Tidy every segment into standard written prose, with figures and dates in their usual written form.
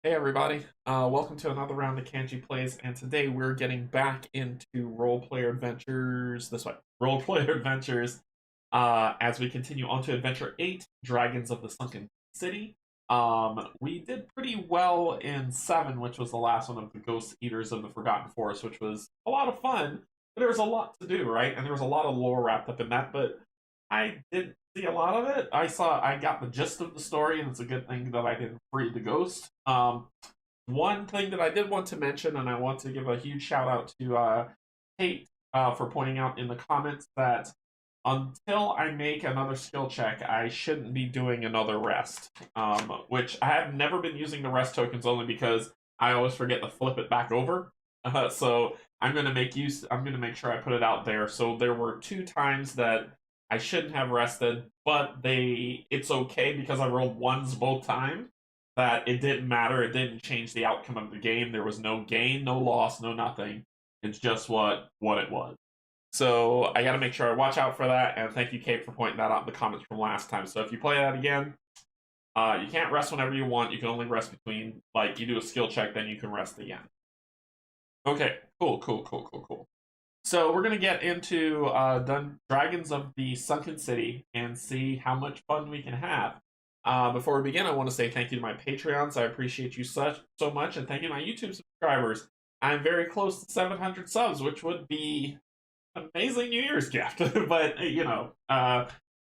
Hey everybody, welcome to another round of Canje Plays, and today we're getting back into role-player adventures, role-player adventures, as we continue on to Adventure 8, Dragons of the Sunken City. We did pretty well in 7, which was the last one of the Ghost Eaters of the Forgotten Forest, which was a lot of fun, but there was a lot to do, right? And there was a lot of lore wrapped up in that, but I didn't see a lot of it. I got the gist of the story, and it's a good thing that I didn't free the ghost. One thing that I did want to mention, and I want to give a huge shout out to Kate for pointing out in the comments that until I make another skill check, I shouldn't be doing another rest. Which I have never been using the rest tokens only because I always forget to flip it back over. So I'm gonna make sure I put it out there. So there were 2 times that I shouldn't have rested, but it's okay because I rolled ones both times. That it didn't matter. It didn't change the outcome of the game. There was no gain, no loss, no nothing. It's just what it was. So I got to make sure I watch out for that. And thank you, Kate, for pointing that out in the comments from last time. So if you play that again, you can't rest whenever you want. You can only rest between, like, you do a skill check, then you can rest again. Okay, cool. So we're gonna get into Dragons of the Sunken City and see how much fun we can have. Before we begin, I want to say thank you to my Patreons. I appreciate you so much, and thank you to my YouTube subscribers. I'm very close to 700 subs, which would be an amazing New Year's gift. But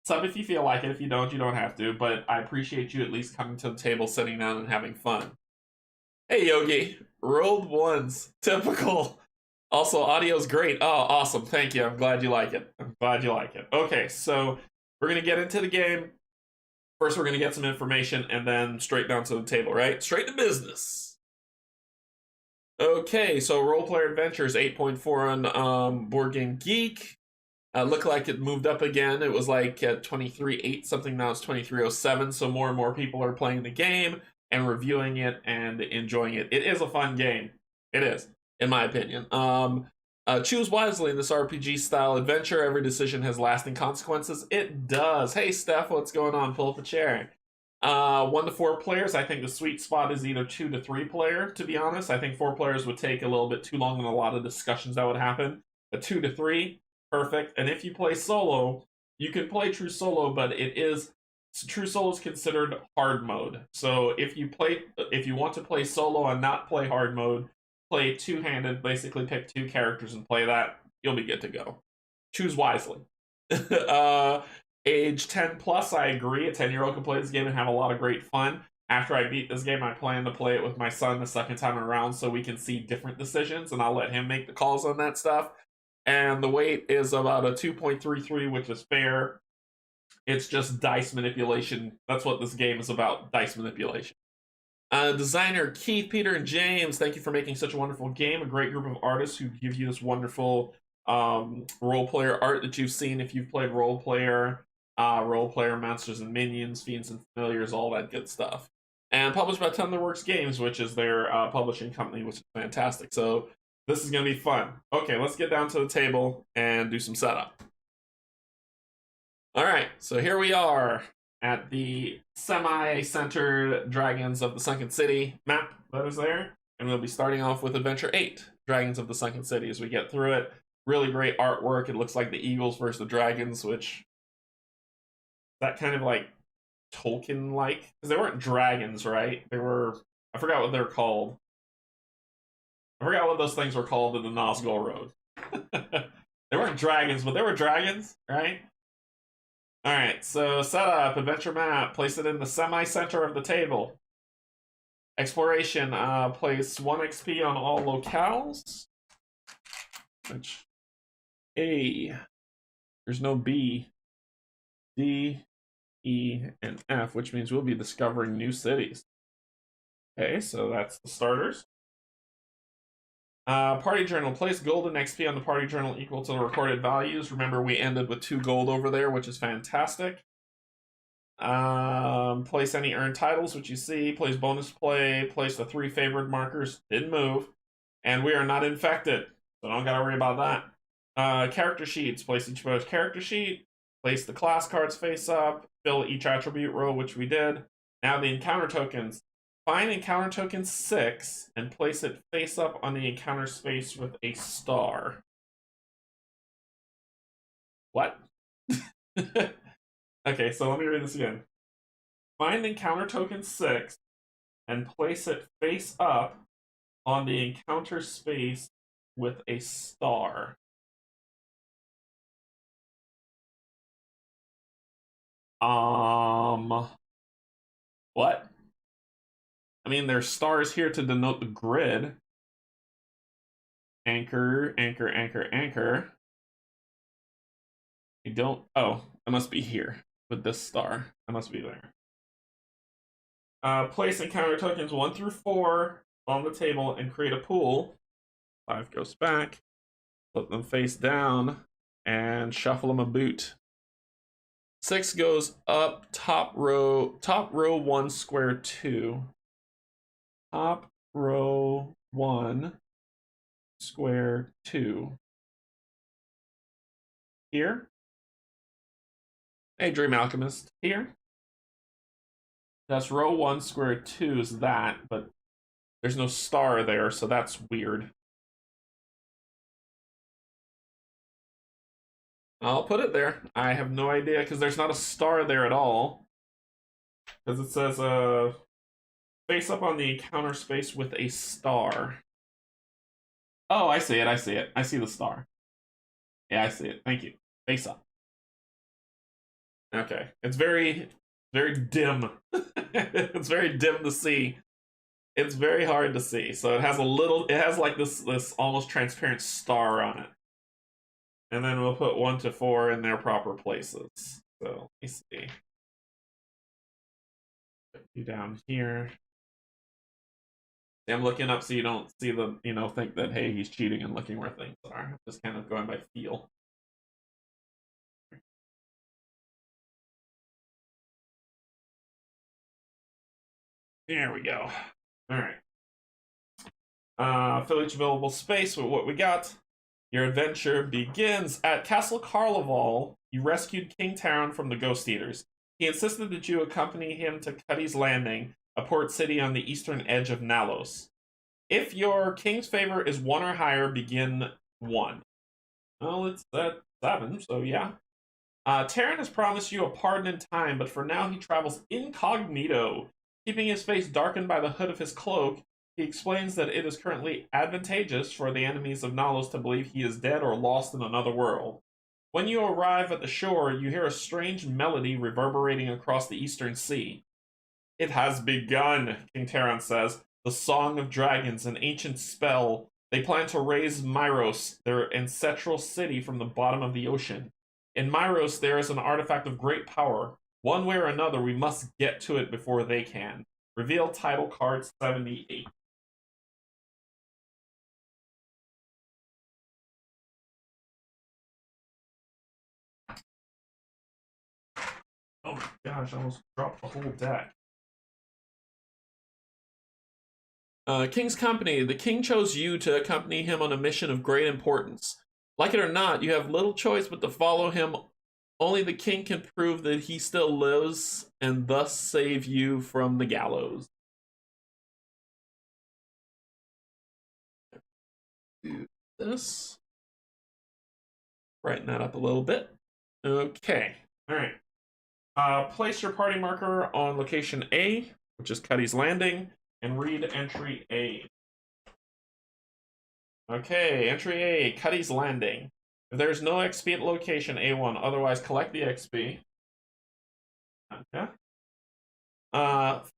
sub if you feel like it. If you don't, you don't have to. But I appreciate you at least coming to the table, sitting down, and having fun. Hey Yogi, rolled ones, typical. Also, audio's great. Oh, awesome. Thank you. I'm glad you like it. Okay, so we're going to get into the game. First, we're going to get some information and then straight down to the table, right? Straight to business. Okay, so Role Player Adventures 8.4 on Board Game Geek. Looked like it moved up again. It was like at 23.8 something, now it's 23.07, so more and more people are playing the game and reviewing it and enjoying it. It is a fun game. It is, in my opinion. Choose wisely in this RPG-style adventure. Every decision has lasting consequences. It does. Hey, Steph, what's going on? Pull up a chair. 1 to 4 players. I think the sweet spot is either 2 to 3 player, to be honest. I think 4 players would take a little bit too long and a lot of discussions that would happen. But 2 to 3, perfect. And if you play solo, you can play true solo, but true solo is considered hard mode. So if you want to play solo and not play hard mode, play two-handed, basically pick 2 characters and play that, you'll be good to go. Choose wisely. Age 10 plus, I agree. A 10-year-old can play this game and have a lot of great fun. After I beat this game, I plan to play it with my son the second time around so we can see different decisions, and I'll let him make the calls on that stuff. And the weight is about a 2.33, which is fair. It's just dice manipulation. That's what this game is about, dice manipulation. Designer Keith, Peter, and James, thank you for making such a wonderful game. A great group of artists who give you this wonderful role player art that you've seen if you've played role player, Monsters and Minions, Fiends and Familiars, all that good stuff. And published by Thunderworks Games, which is their publishing company, which is fantastic. So this is going to be fun. Okay, let's get down to the table and do some setup. All right, so here we are at the semi-centered Dragons of the Sunken City map that is there. And we'll be starting off with Adventure 8, Dragons of the Sunken City, as we get through it. Really great artwork. It looks like the Eagles versus the Dragons, which that kind of like Tolkien-like. Because they weren't dragons, right? They were, I forgot what they're called. I forgot what those things were called in the Nazgul Road. They weren't dragons, but they were dragons, right? Alright, so setup, adventure map, place it in the semi-center of the table. Exploration, place 1 XP on all locales. Which, A, there's no B, D, E, and F, which means we'll be discovering new cities. Okay, so that's the starters. Party journal, place golden XP on the party journal equal to the recorded values. Remember, we ended with 2 gold over there, which is fantastic. Place any earned titles, which you see. Place bonus play. Place the 3 favored markers. Didn't move. And we are not infected, so don't gotta worry about that. Character sheets. Place each player's character sheet. Place the class cards face up. Fill each attribute row, which we did. Now the encounter tokens. Find encounter token 6 and place it face up on the encounter space with a star. What? Okay, so let me read this again. Find encounter token 6 and place it face up on the encounter space with a star. What? I mean, there's stars here to denote the grid. Anchor, anchor, anchor, anchor. I don't. Oh, it must be here with this star. It must be there. Place encounter tokens 1 through 4 on the table and create a pool. 5 goes back. Flip them face down and shuffle them a boot. 6 goes up top row 1, square 2. Top row 1, square 2. Here. Hey, Dream Alchemist. Here. That's row 1, square 2 is that, but there's no star there, so that's weird. I'll put it there. I have no idea, because there's not a star there at all. Because it says, face up on the encounter space with a star. Oh, I see it, I see it. I see the star. Yeah, I see it. Thank you. Face up. Okay. It's very, very dim. It's very dim to see. It's very hard to see. So it has like this almost transparent star on it. And then we'll put 1 to 4 in their proper places. So let me see. Put you down here. I'm looking up so you don't see the, think that, hey, he's cheating and looking where things are. I'm just kind of going by feel. There we go. All right. Fill each available space with what we got. Your adventure begins at Castle Carnival. You rescued King Taran from the Ghost Eaters. He insisted that you accompany him to Cuddy's Landing, a port city on the eastern edge of Nalos. If your king's favor is 1 or higher, begin 1. Well, it's at 7, so yeah. Taran has promised you a pardon in time, but for now he travels incognito. Keeping his face darkened by the hood of his cloak, he explains that it is currently advantageous for the enemies of Nalos to believe he is dead or lost in another world. When you arrive at the shore, you hear a strange melody reverberating across the eastern sea. It has begun, King Taran says. The Song of Dragons, an ancient spell. They plan to raise Myros, their ancestral city, from the bottom of the ocean. In Myros, there is an artifact of great power. One way or another, we must get to it before they can. Reveal title card 78. Oh my gosh, I almost dropped the whole deck. King's Company. The king chose you to accompany him on a mission of great importance. Like it or not, you have little choice but to follow him. Only the king can prove that he still lives and thus save you from the gallows. Do this. Brighten that up a little bit. Okay. All right. Place your party marker on location A, which is Cuddy's Landing, and read entry A. Okay, entry A, Cuddy's Landing. If there is no XP at location A1, otherwise collect the XP. Okay.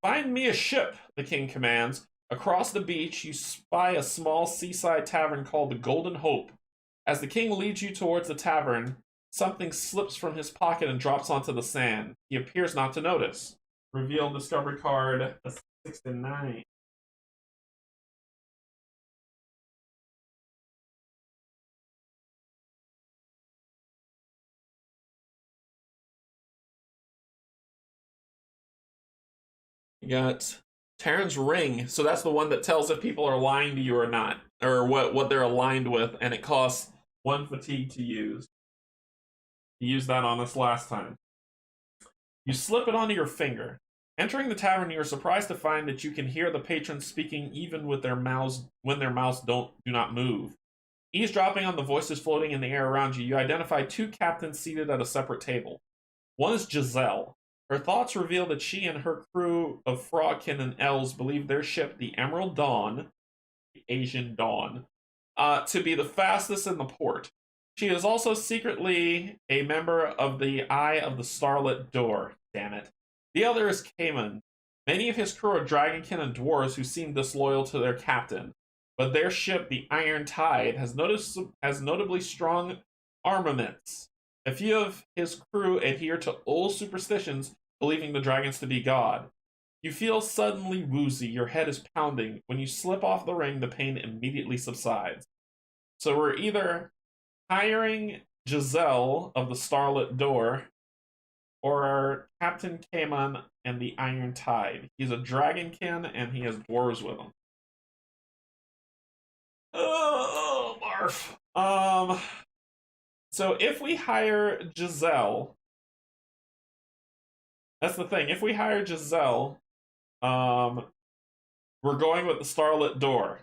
Find me a ship, the king commands. Across the beach, you spy a small seaside tavern called the Golden Hope. As the king leads you towards the tavern, something slips from his pocket and drops onto the sand. He appears not to notice. Reveal discovery card 69. You got Taran's ring. So that's the one that tells if people are lying to you or not, or what they're aligned with, and it costs 1 fatigue to use. You used that on us last time. You slip it onto your finger. Entering the tavern, you are surprised to find that you can hear the patrons speaking even with their mouths when their mouths do not move. Eavesdropping on the voices floating in the air around you, you identify two captains seated at a separate table. One is Giselle. Her thoughts reveal that she and her crew of frogkin and elves believe their ship, the Emerald Dawn, the Asian Dawn, to be the fastest in the port. She is also secretly a member of the Eye of the Starlit Door. Damn it. The other is Cayman. Many of his crew are dragonkin and dwarves who seem disloyal to their captain, but their ship, the Iron Tide, has notably strong armaments. A few of his crew adhere to old superstitions, believing the dragons to be God. You feel suddenly woozy, your head is pounding. When you slip off the ring, the pain immediately subsides. So we're either hiring Giselle of the Starlit Door or Captain Cayman and the Iron Tide. He's a dragonkin and he has dwarves with him. Oh, barf. So if we hire Giselle, that's the thing. If we hire Giselle, we're going with the Starlit Door,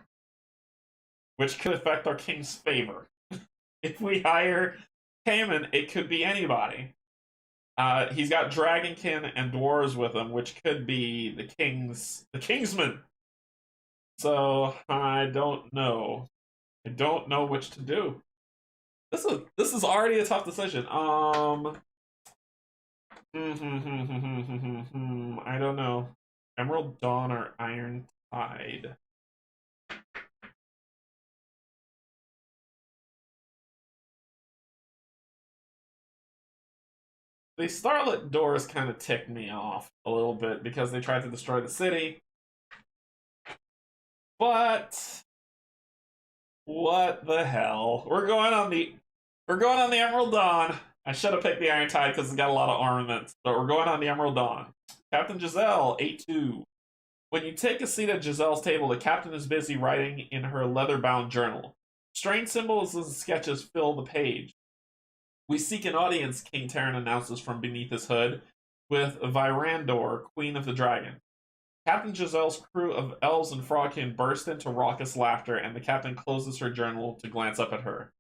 which could affect our king's favor. If we hire Cayman, it could be anybody. He's got dragonkin and dwarves with him, which could be the kingsman. So I don't know. I don't know which to do. This is already a tough decision. I don't know. Emerald Dawn or Iron Tide? The Starlit Doors kind of ticked me off a little bit because they tried to destroy the city. But what the hell? We're going on the Emerald Dawn. I should have picked the Iron Tide because it's got a lot of armaments, but we're going on the Emerald Dawn. Captain Giselle, 8-2. When you take a seat at Giselle's table, the captain is busy writing in her leather-bound journal. Strange symbols and sketches fill the page. We seek an audience, King Terran announces from beneath his hood, with Virondor, Queen of the Dragon. Captain Giselle's crew of elves and frogkin burst into raucous laughter, and the captain closes her journal to glance up at her.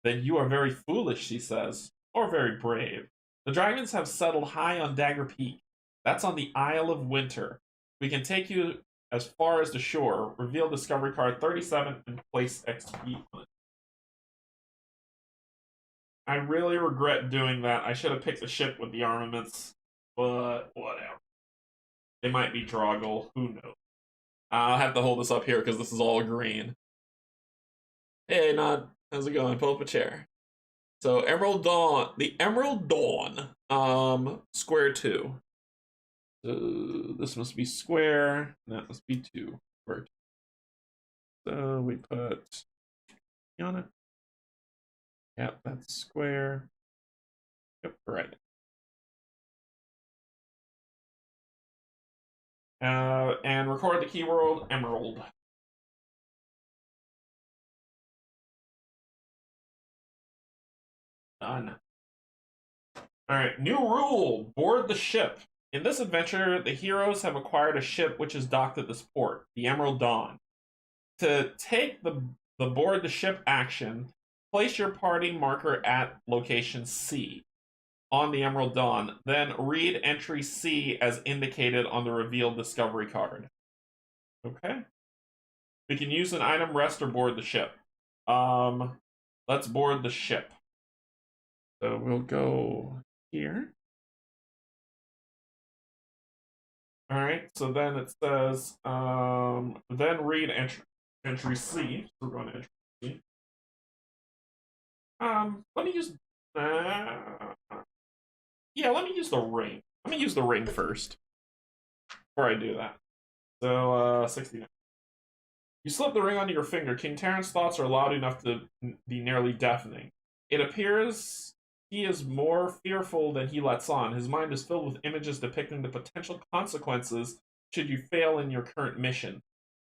Then you are very foolish, she says, or very brave. The dragons have settled high on Dagger Peak. That's on the Isle of Winter. We can take you as far as the shore. Reveal discovery card 37 and place XP on it. I really regret doing that. I should have picked a ship with the armaments, but whatever. It might be Dragul. Who knows? I'll have to hold this up here because this is all green. Hey, Nod. How's it going? Pull up a chair. So, Emerald Dawn. The Emerald Dawn. Square 2. So, this must be square. That must be 2. Square 2. So, we put on it. Yep, that's square. Yep, right. And record the keyword Emerald. Done. Alright, new rule. Board the ship. In this adventure, the heroes have acquired a ship which is docked at this port, the Emerald Dawn. To take the board the ship action, place your party marker at location C on the Emerald Dawn, then read entry C as indicated on the revealed discovery card. Okay. We can use an item, rest, or board the ship. Let's board the ship. So we'll go here. Alright, so then it says, then read entry C. So we're going to entry C. Let me use, yeah, let me use the ring. Let me use the ring first before I do that. So, 69. You slip the ring onto your finger. King Terran's thoughts are loud enough to be nearly deafening. It appears he is more fearful than he lets on. His mind is filled with images depicting the potential consequences should you fail in your current mission.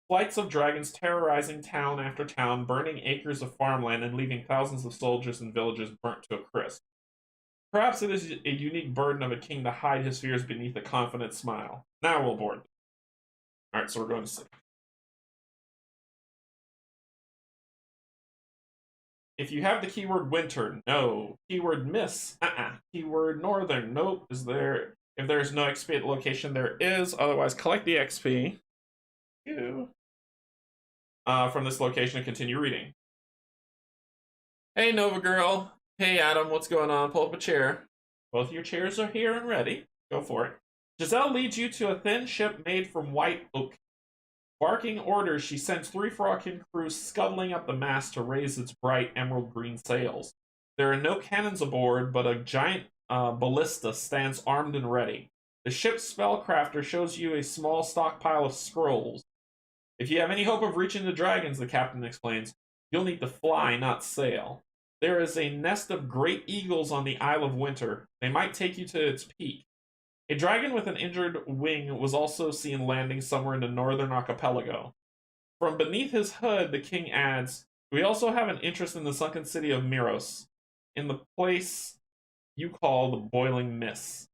Flights of dragons terrorizing town after town, burning acres of farmland and leaving thousands of soldiers and villagers burnt to a crisp. Perhaps it is a unique burden of a king to hide his fears beneath a confident smile. Now we'll board. Alright, so we're going to sleep. If you have the keyword winter, no. Keyword miss, Keyword northern, nope. Is there? If there's no XP at the location, there is. Otherwise, collect the XP. From this location and continue reading. Hey, Nova Girl. Hey, Adam, what's going on? Pull up a chair. Both your chairs are here and ready. Go for it. Giselle leads you to a thin ship made from white oak. Barking orders, she sends 3 Frogkin crews scuttling up the mast to raise its bright emerald green sails. There are no cannons aboard, but a giant ballista stands armed and ready. The ship's spellcrafter shows you a small stockpile of scrolls. If you have any hope of reaching the dragons, the captain explains, you'll need to fly, not sail. There is a nest of great eagles on the Isle of Winter. They might take you to its peak. A dragon with an injured wing was also seen landing somewhere in the northern archipelago. From beneath his hood, the king adds, we also have an interest in the sunken city of Miros, in the place you call the Boiling Mist.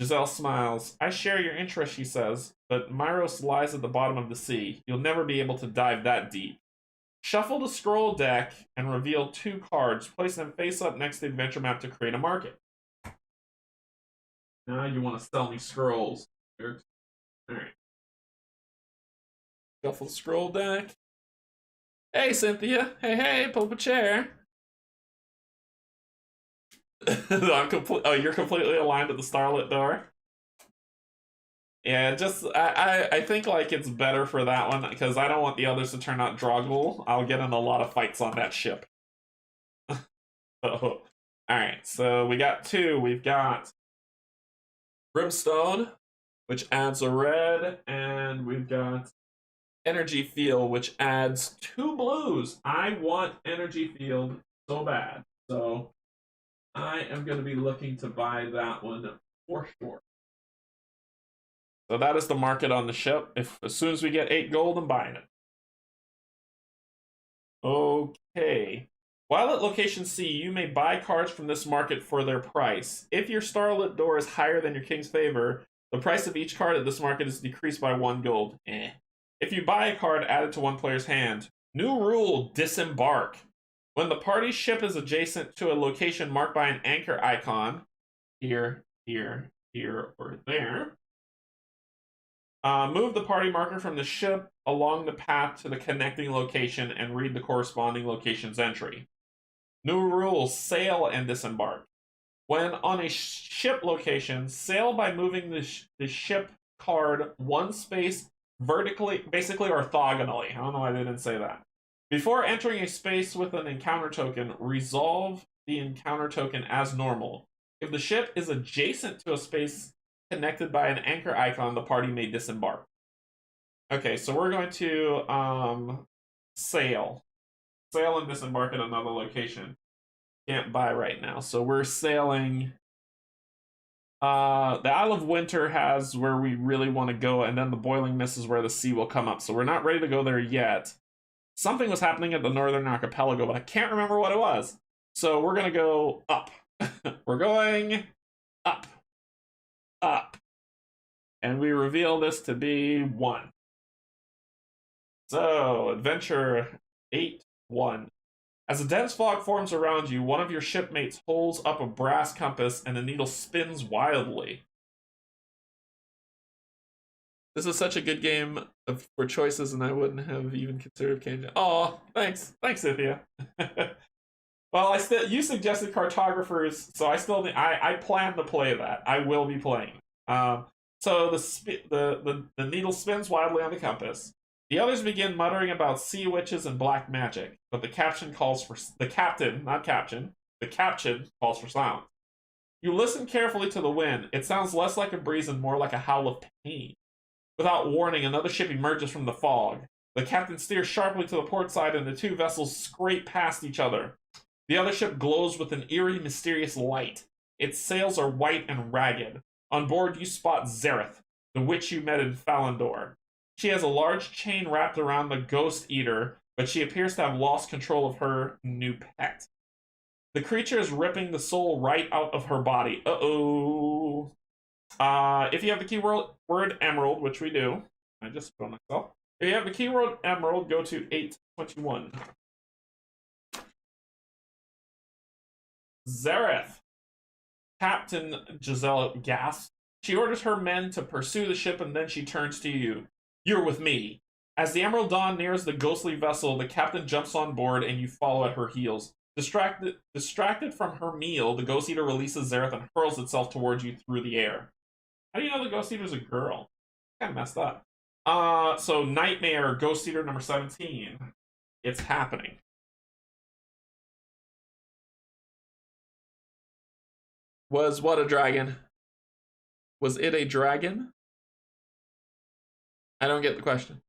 Giselle smiles. I share your interest, she says, but Miros lies at the bottom of the sea. You'll never be able to dive that deep. Shuffle the scroll deck and reveal 2 cards. Place them face up next to the adventure map to create a market. Now you want to sell me scrolls. Alright. Shuffle the scroll deck. Hey, Cynthia. Hey, pull up a chair. You're completely aligned with the starlit door? Yeah, just I think like it's better for that one because I don't want the others to turn out Dragul. I'll get in a lot of fights on that ship. All right, so we got 2. We've got Brimstone, which adds a red, and we've got Energy Field, which adds 2 blues. I want Energy Field so bad, so I am going to be looking to buy that one for sure. So that is the market on the ship. As soon as we get 8 gold, I'm buying it. Okay. While at location C, you may buy cards from this market for their price. If your starlit door is higher than your king's favor, the price of each card at this market is decreased by 1 gold. If you buy a card added to one player's hand, new rule, Disembark. When the party's ship is adjacent to a location marked by an anchor icon, here, or there, move the party marker from the ship along the path to the connecting location and read the corresponding location's entry. New rules, sail and disembark. When on a ship location, sail by moving the ship card 1 space vertically, basically orthogonally. I don't know why they didn't say that. Before entering a space with an encounter token, resolve the encounter token as normal. If the ship is adjacent to a space connected by an anchor icon, the party may disembark. Okay, so we're going to sail and disembark at another location. Can't buy right now, so we're sailing. The Isle of Winter has where we really want to go, and then the Boiling Mist is where the sea will come up. So we're not ready to go there yet. Something was happening at the Northern Archipelago, but I can't remember what it was. So we're gonna go up. We're going up. And we reveal this to be 1. So, Adventure 8-1. As a dense fog forms around you, one of your shipmates holds up a brass compass and the needle spins wildly. This is such a good game for choices, and I wouldn't have even considered Canje. Oh, thanks, Cynthia. Well, you suggested cartographers, so I plan to play that. I will be playing. So the needle spins wildly on the compass. The others begin muttering about sea witches and black magic, but the captain calls for silence. You listen carefully to the wind. It sounds less like a breeze and more like a howl of pain. Without warning, another ship emerges from the fog. The captain steers sharply to the port side, and the 2 vessels scrape past each other. The other ship glows with an eerie, mysterious light. Its sails are white and ragged. On board, you spot Xerath, the witch you met in Falondor. She has a large chain wrapped around the Ghost Eater, but she appears to have lost control of her new pet. The creature is ripping the soul right out of her body. Uh-oh. If you have the keyword emerald, which we do, I just spelled myself. If you have the keyword emerald, go to 821. Xerath. Captain Giselle gasps. She orders her men to pursue the ship, and then she turns to you. You're with me. As the Emerald Dawn nears the ghostly vessel, the captain jumps on board, and you follow at her heels. Distracted from her meal, the Ghost Eater releases Xerath and hurls itself towards you through the air. How do you know the Ghost Eater's a girl? Kind of messed up. So Nightmare, Ghost Eater number 17. It's happening. Was what a dragon? Was it a dragon? I don't get the question.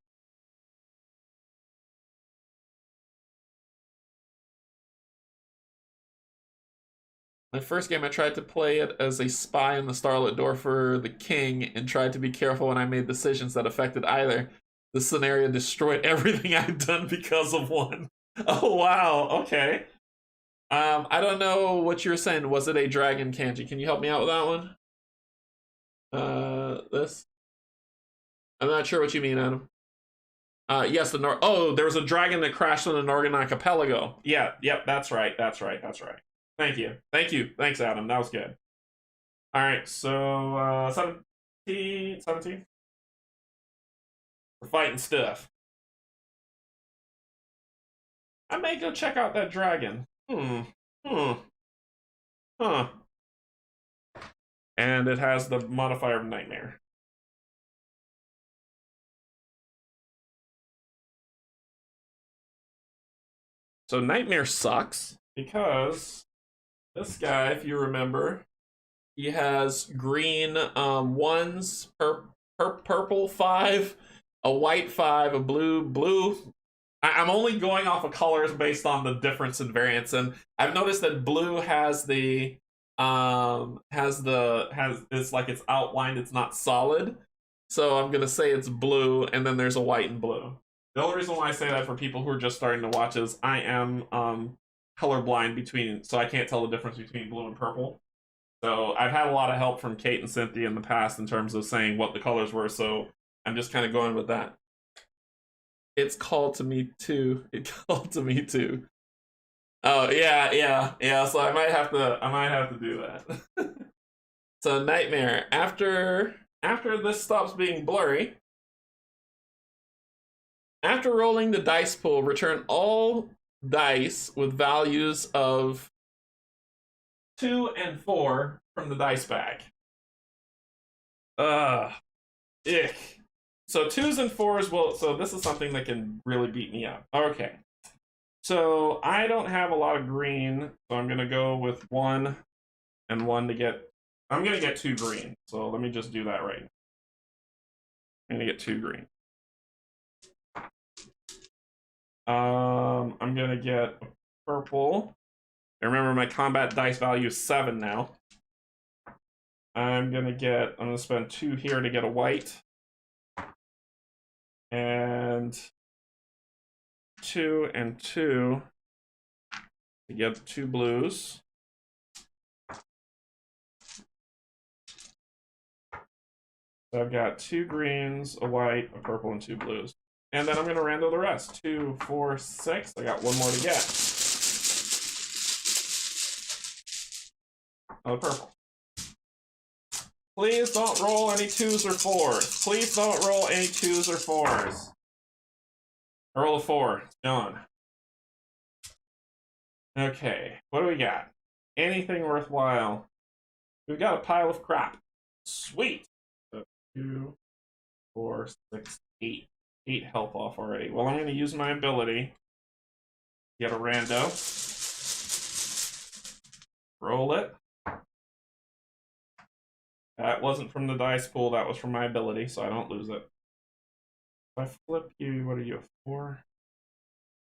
My first game, I tried to play it as a spy in the Starlit Door for the king and tried to be careful when I made decisions that affected either. The scenario destroyed everything I've done because of one. Oh, wow. Okay. I don't know what you were saying. Was it a dragon, Canje? Can you help me out with that one? This? I'm not sure what you mean, Adam. Yes, oh, there was a dragon that crashed on the Norgan Archipelago. Yeah, yep, that's right. Thank you. Thanks, Adam. That was good. All right, so 17. We're fighting stuff. I may go check out that dragon. Huh. And it has the modifier of Nightmare. So Nightmare sucks because this guy, if you remember, he has green 1s, purple 5, a white 5, a blue. I'm only going off of colors based on the difference in variants, and I've noticed that blue has the it's like it's outlined, it's not solid. So I'm gonna say it's blue, and then there's a white and blue. The only reason why I say that for people who are just starting to watch is I am colorblind between, so I can't tell the difference between blue and purple. So I've had a lot of help from Kate and Cynthia in the past in terms of saying what the colors were, so I'm just kind of going with that. It's called to me too. Oh yeah. So I might have to do that. So Nightmare. After this stops being blurry, after rolling the dice pool, return all dice with values of 2 and 4 from the dice bag. Ick. So 2s and 4s will. So this is something that can really beat me up. Okay. So I don't have a lot of green, so I'm gonna go with 1 and 1 to get. I'm gonna get 2 green. So let me just do that right now. I'm gonna get 2 green. I'm gonna get a purple. Remember, my combat dice value is 7 now. I'm gonna spend 2 here to get a white. And 2 and 2 to get 2 blues. So I've got 2 greens, a white, a purple, and 2 blues. And then I'm going to rando the rest. 2, 4, 6. I got 1 more to get. Another purple. Please don't roll any 2s or 4s. Please don't roll any 2s or 4s. I roll a 4. It's gone. Okay, what do we got? Anything worthwhile? We've got a pile of crap. Sweet. So 2, 4, 6, 8. 8 health off already. Well, I'm going to use my ability. Get a rando. Roll it. That wasn't from the dice pool, that was from my ability, so I don't lose it. If I flip you, what are you, a 4?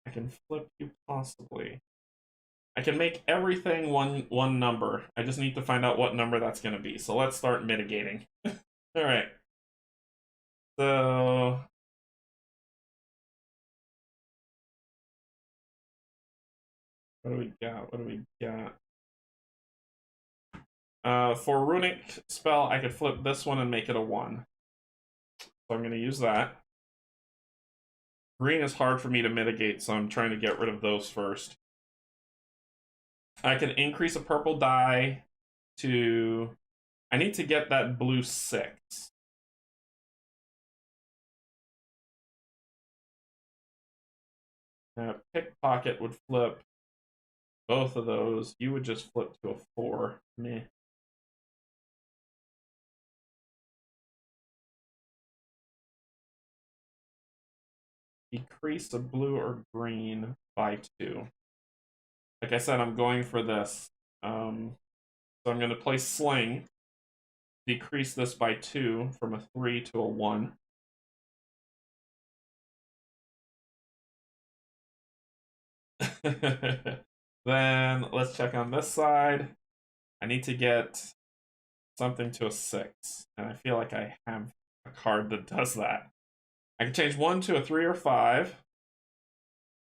I can flip you possibly. I can make everything one number. I just need to find out what number that's going to be. So let's start mitigating. Alright. So... What do we got? What do we got? For runic spell, I could flip this one and make it a 1. So I'm going to use that. Green is hard for me to mitigate, so I'm trying to get rid of those first. I can increase a purple die to... I need to get that blue 6. Pickpocket would flip both of those. You would just flip to a 4. Meh. Decrease a blue or green by 2. Like I said, I'm going for this. So I'm going to play Sling. Decrease this by 2 from a 3 to a 1. Then let's check on this side. I need to get something to a 6. And I feel like I have a card that does that. I can change 1 to a 3 or 5.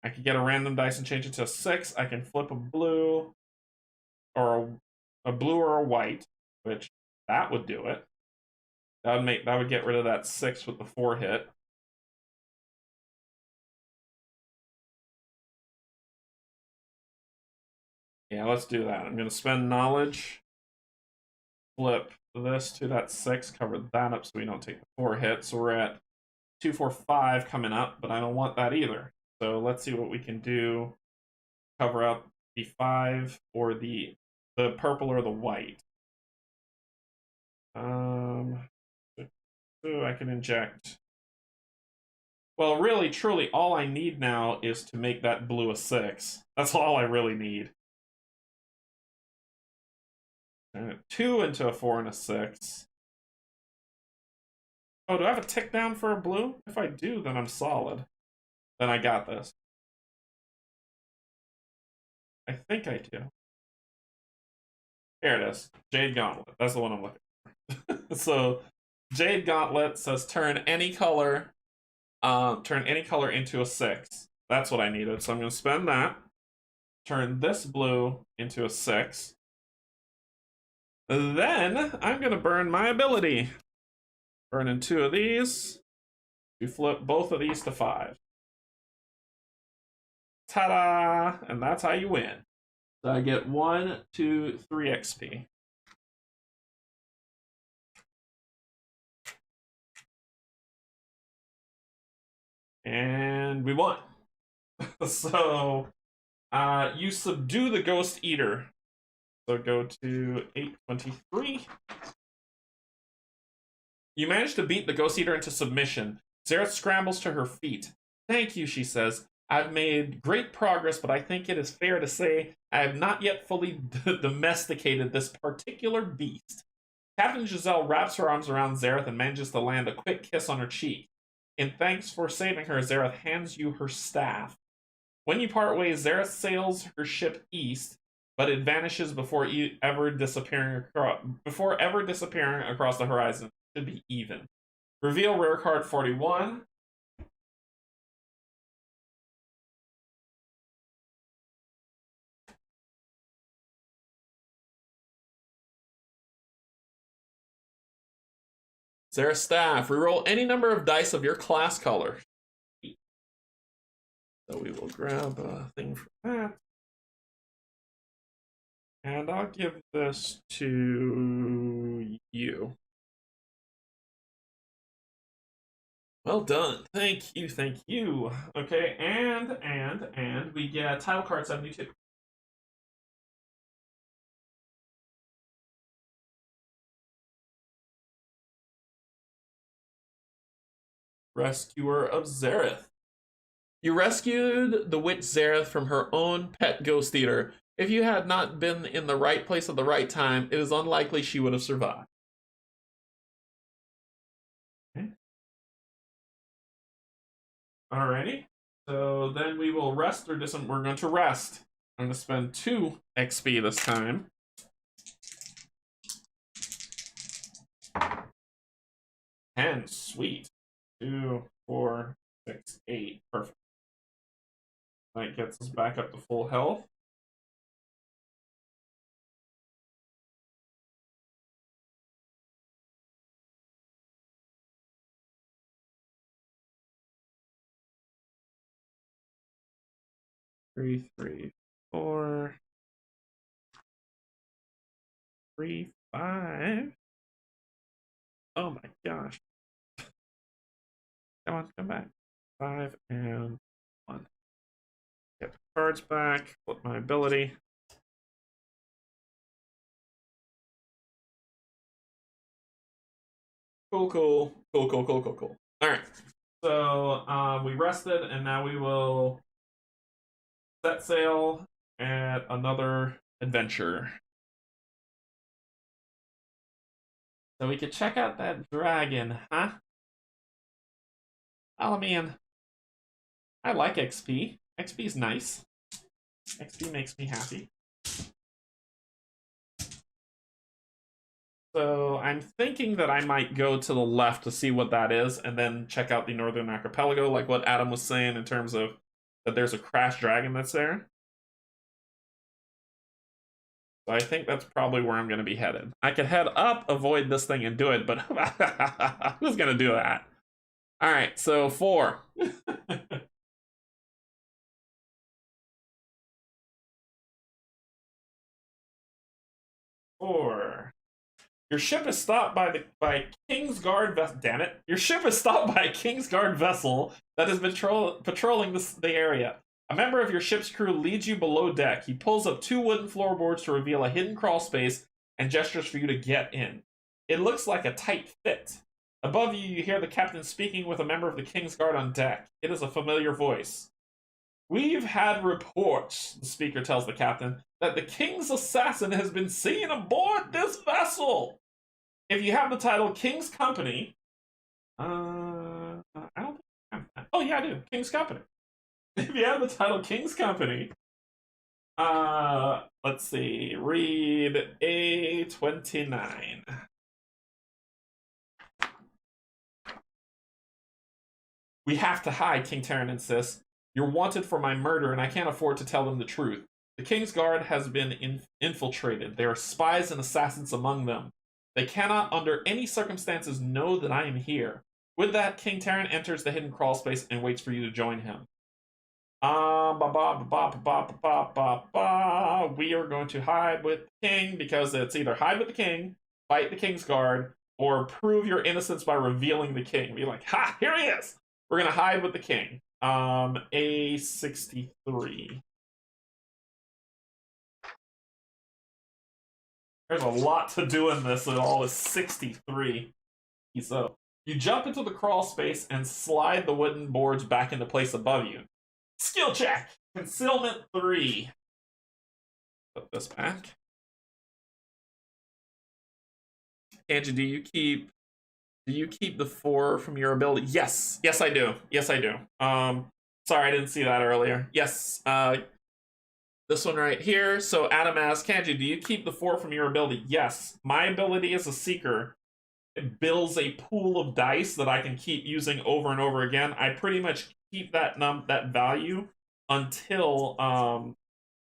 I can get a random dice and change it to a 6. I can flip a blue or a blue or a white, which that would do it. That would get rid of that 6 with the 4 hit. Yeah, let's do that. I'm going to spend knowledge. Flip this to that 6, cover that up so we don't take the 4 hit. So we're at 2, 4, 5 coming up, but I don't want that either. So let's see what we can do. Cover up the 5 or the purple or the white. I can inject. Well, really, truly, all I need now is to make that blue a 6. That's all I really need. Turn a 2 into a 4 and a 6. Oh, do I have a tick down for a blue? If I do, then I'm solid. Then I got this. I think I do. Here it is. Jade Gauntlet. That's the one I'm looking for. So, Jade Gauntlet says turn any color into a 6. That's what I needed. So I'm going to spend that. Turn this blue into a 6. Then I'm going to burn my ability. Burn in 2 of these. You flip both of these to 5. Ta-da! And that's how you win. So I get 1, 2, 3 XP. And we won. So you subdue the Ghost Eater. So go to 823. You managed to beat the Ghost Eater into submission. Xerath scrambles to her feet. Thank you, she says. I've made great progress, but I think it is fair to say I have not yet fully domesticated this particular beast. Captain Giselle wraps her arms around Xerath and manages to land a quick kiss on her cheek. In thanks for saving her, Xerath hands you her staff. When you part ways, Xerath sails her ship east, but it vanishes before ever disappearing across the horizon. It should be even. Reveal rare card 41. Xerath staff. Reroll any number of dice of your class color. So we will grab a thing for that. And I'll give this to you. Well done. Thank you, thank you. Okay, and we get title card 72. Rescuer of Xerath. You rescued the witch Xerath from her own pet ghost eater. If you had not been in the right place at the right time, it is unlikely she would have survived. Okay. Alrighty. So then we will rest or we're going to rest. I'm going to spend 2 XP this time. And sweet. 2, 4, 6, 8. Perfect. That gets us back up to full health. 3, 3, 4, 3, 5. Oh my gosh. Come on, come back. 5 and 1. Get the cards back. Flip my ability. Cool. Alright. So we rested, and now we will set sail at another adventure. So we could check out that dragon, huh? Oh man, I like XP. XP's nice. XP makes me happy. So I'm thinking that I might go to the left to see what that is, and then check out the Northern Archipelago, like what Adam was saying in terms of that there's a crash dragon that's there. So I think that's probably where I'm going to be headed. I could head up, avoid this thing, and do it, but who's going to do that? All right, so 4. 4. Your ship is stopped by Kingsguard vessel. Damn it! Your ship is stopped by a Kingsguard vessel that has been patrolling the area. A member of your ship's crew leads you below deck. He pulls up 2 wooden floorboards to reveal a hidden crawl space and gestures for you to get in. It looks like a tight fit. Above you, you hear the captain speaking with a member of the Kingsguard on deck. It is a familiar voice. We've had reports, the speaker tells the captain, that the king's assassin has been seen aboard this vessel. If you have the title King's Company, I don't think I have that. Oh yeah, I do. King's Company. If you have the title King's Company, let's see. Read A29. We have to hide, King Terran insists. You're wanted for my murder, and I can't afford to tell them the truth. The King's Guard has been infiltrated. There are spies and assassins among them. They cannot, under any circumstances, know that I am here. With that, King Terran enters the hidden crawl space and waits for you to join him. We are going to hide with the king because it's either hide with the king, fight the King's Guard, or prove your innocence by revealing the king. Be like, ha, here he is! We're going to hide with the king. A63. There's a lot to do in this, and all is 63. So, you jump into the crawl space and slide the wooden boards back into place above you. Skill check! Concealment 3. Put this back. Canje, do you keep the 4 from your ability? Yes, I do. Sorry, I didn't see that earlier. Yes, this one right here. So Adam asks, Canje, do you keep the 4 from your ability? Yes. My ability as a seeker, it builds a pool of dice that I can keep using over and over again. I pretty much keep that value until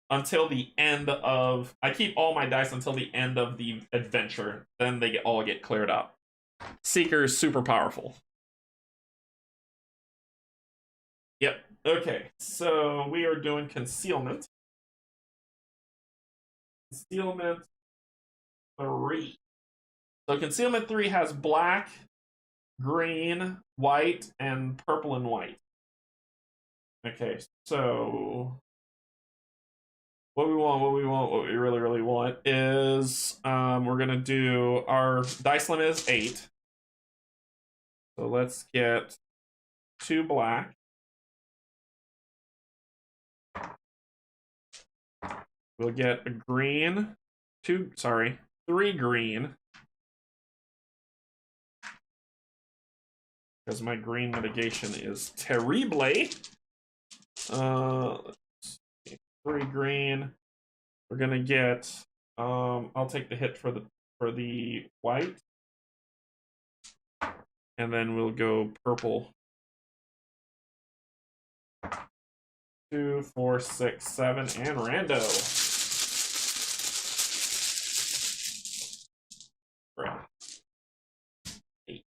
the end of. I keep all my dice until the end of the adventure. Then they all get cleared up. Seeker is super powerful. Yep. Okay. So we are doing concealment. Concealment 3. So concealment 3 has black, green, white, and purple and white. Okay, so what we really want is we're gonna do our dice limit is 8. So let's get 2 black. We'll get a green, 3 green. Because my green mitigation is terrible. Let's see, 3 green. We're gonna get. I'll take the hit for the white, and then we'll go purple. 2, 4, 6, 7, and rando. Right. 8.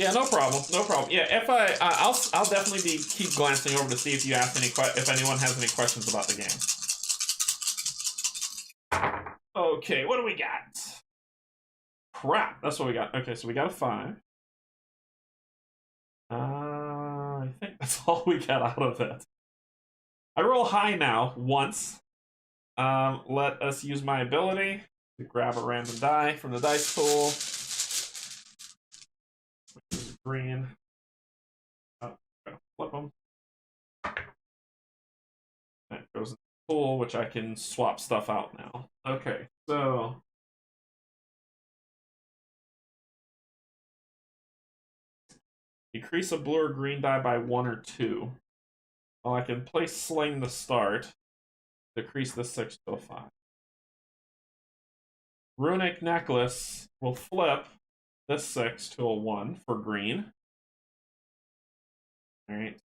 Yeah, no problem. No problem. Yeah, if I'll definitely keep glancing over to see if you ask if anyone has any questions about the game. Okay, what do we got? Crap, that's what we got. Okay, so we got a 5. I think that's all we got out of it. I roll high now once. Let us use my ability to grab a random die from the dice pool. Green. Oh, flip them. That goes in the pool, which I can swap stuff out now. Okay, so decrease a blue or green die by 1 or 2. Well, I can place Sling to start. Decrease the 6 to a 5. Runic Necklace will flip this 6 to a 1 for green. Alright.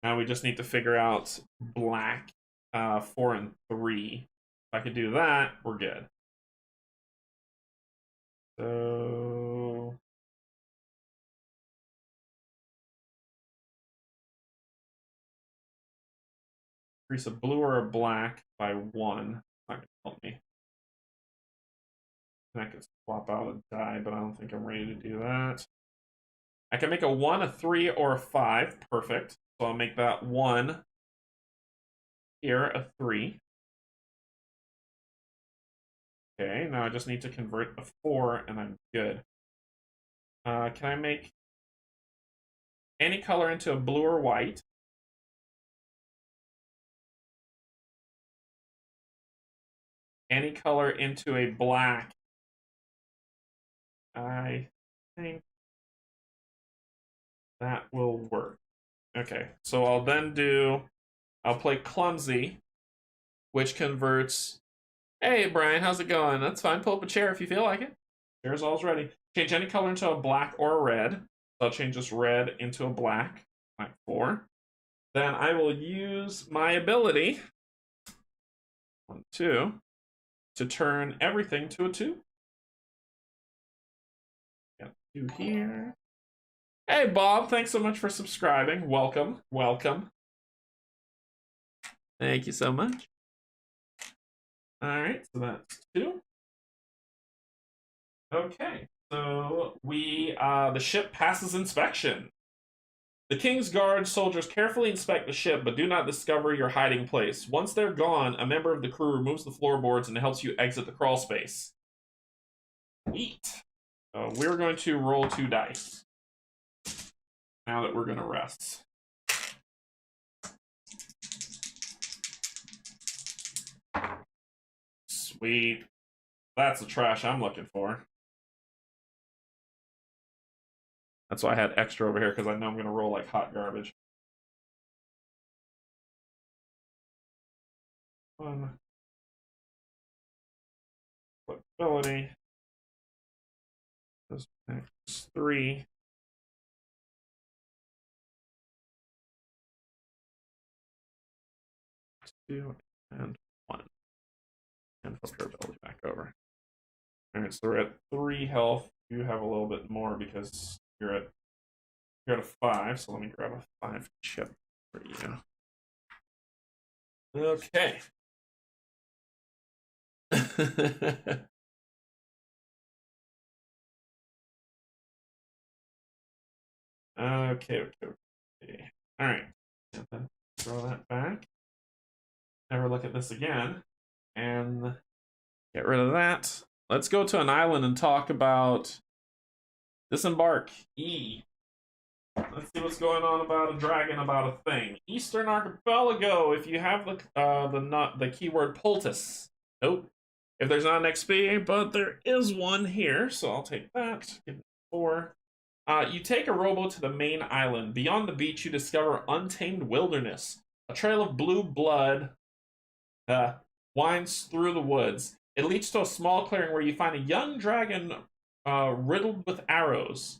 Now we just need to figure out black 4 and 3. If I could do that, we're good. So increase a blue or a black by 1. Not gonna help me. I could swap out a die, but I don't think I'm ready to do that. I can make a 1, a 3, or a 5. Perfect. So I'll make that 1 here, a 3. Okay, now I just need to convert a 4, and I'm good. Can I make any color into a blue or white? Any color into a black? I think that will work. Okay, so I'll play Clumsy, which converts. Hey, Brian, how's it going? That's fine. Pull up a chair if you feel like it. Chair's all's ready. Change any color into a black or a red. So I'll change this red into a black. Black 4. Then I will use my ability 1, 2 to turn everything to a 2. Got 2 here. Hey, Bob, thanks so much for subscribing. Welcome. Welcome. Thank you so much. All right, so that's 2. Okay, so the ship passes inspection. The King's Guard soldiers carefully inspect the ship, but do not discover your hiding place. Once they're gone, a member of the crew removes the floorboards and helps you exit the crawl space. Neat. We're going to roll 2 dice. Now that we're going to rest. Sweet. That's the trash I'm looking for. That's why I had extra over here, because I know I'm going to roll like hot garbage. 1. Ability. This next 3. 2 and 1. And flip your ability back over. Alright, so we're at 3 health. You have a little bit more because you're at a 5, so let me grab a 5 chip for you. Okay. Okay. Alright. Throw that back. Never look at this again. And get rid of that. Let's go to an island and talk about Disembark. E. Let's see what's going on about a dragon, about a thing. Eastern Archipelago. If you have the keyword poultice. Nope. If there's not an XP, but there is one here, so I'll take that. Give it 4. You take a rowboat to the main island. Beyond the beach, you discover untamed wilderness. A trail of blue blood winds through the woods. It leads to a small clearing where you find a young dragon riddled with arrows.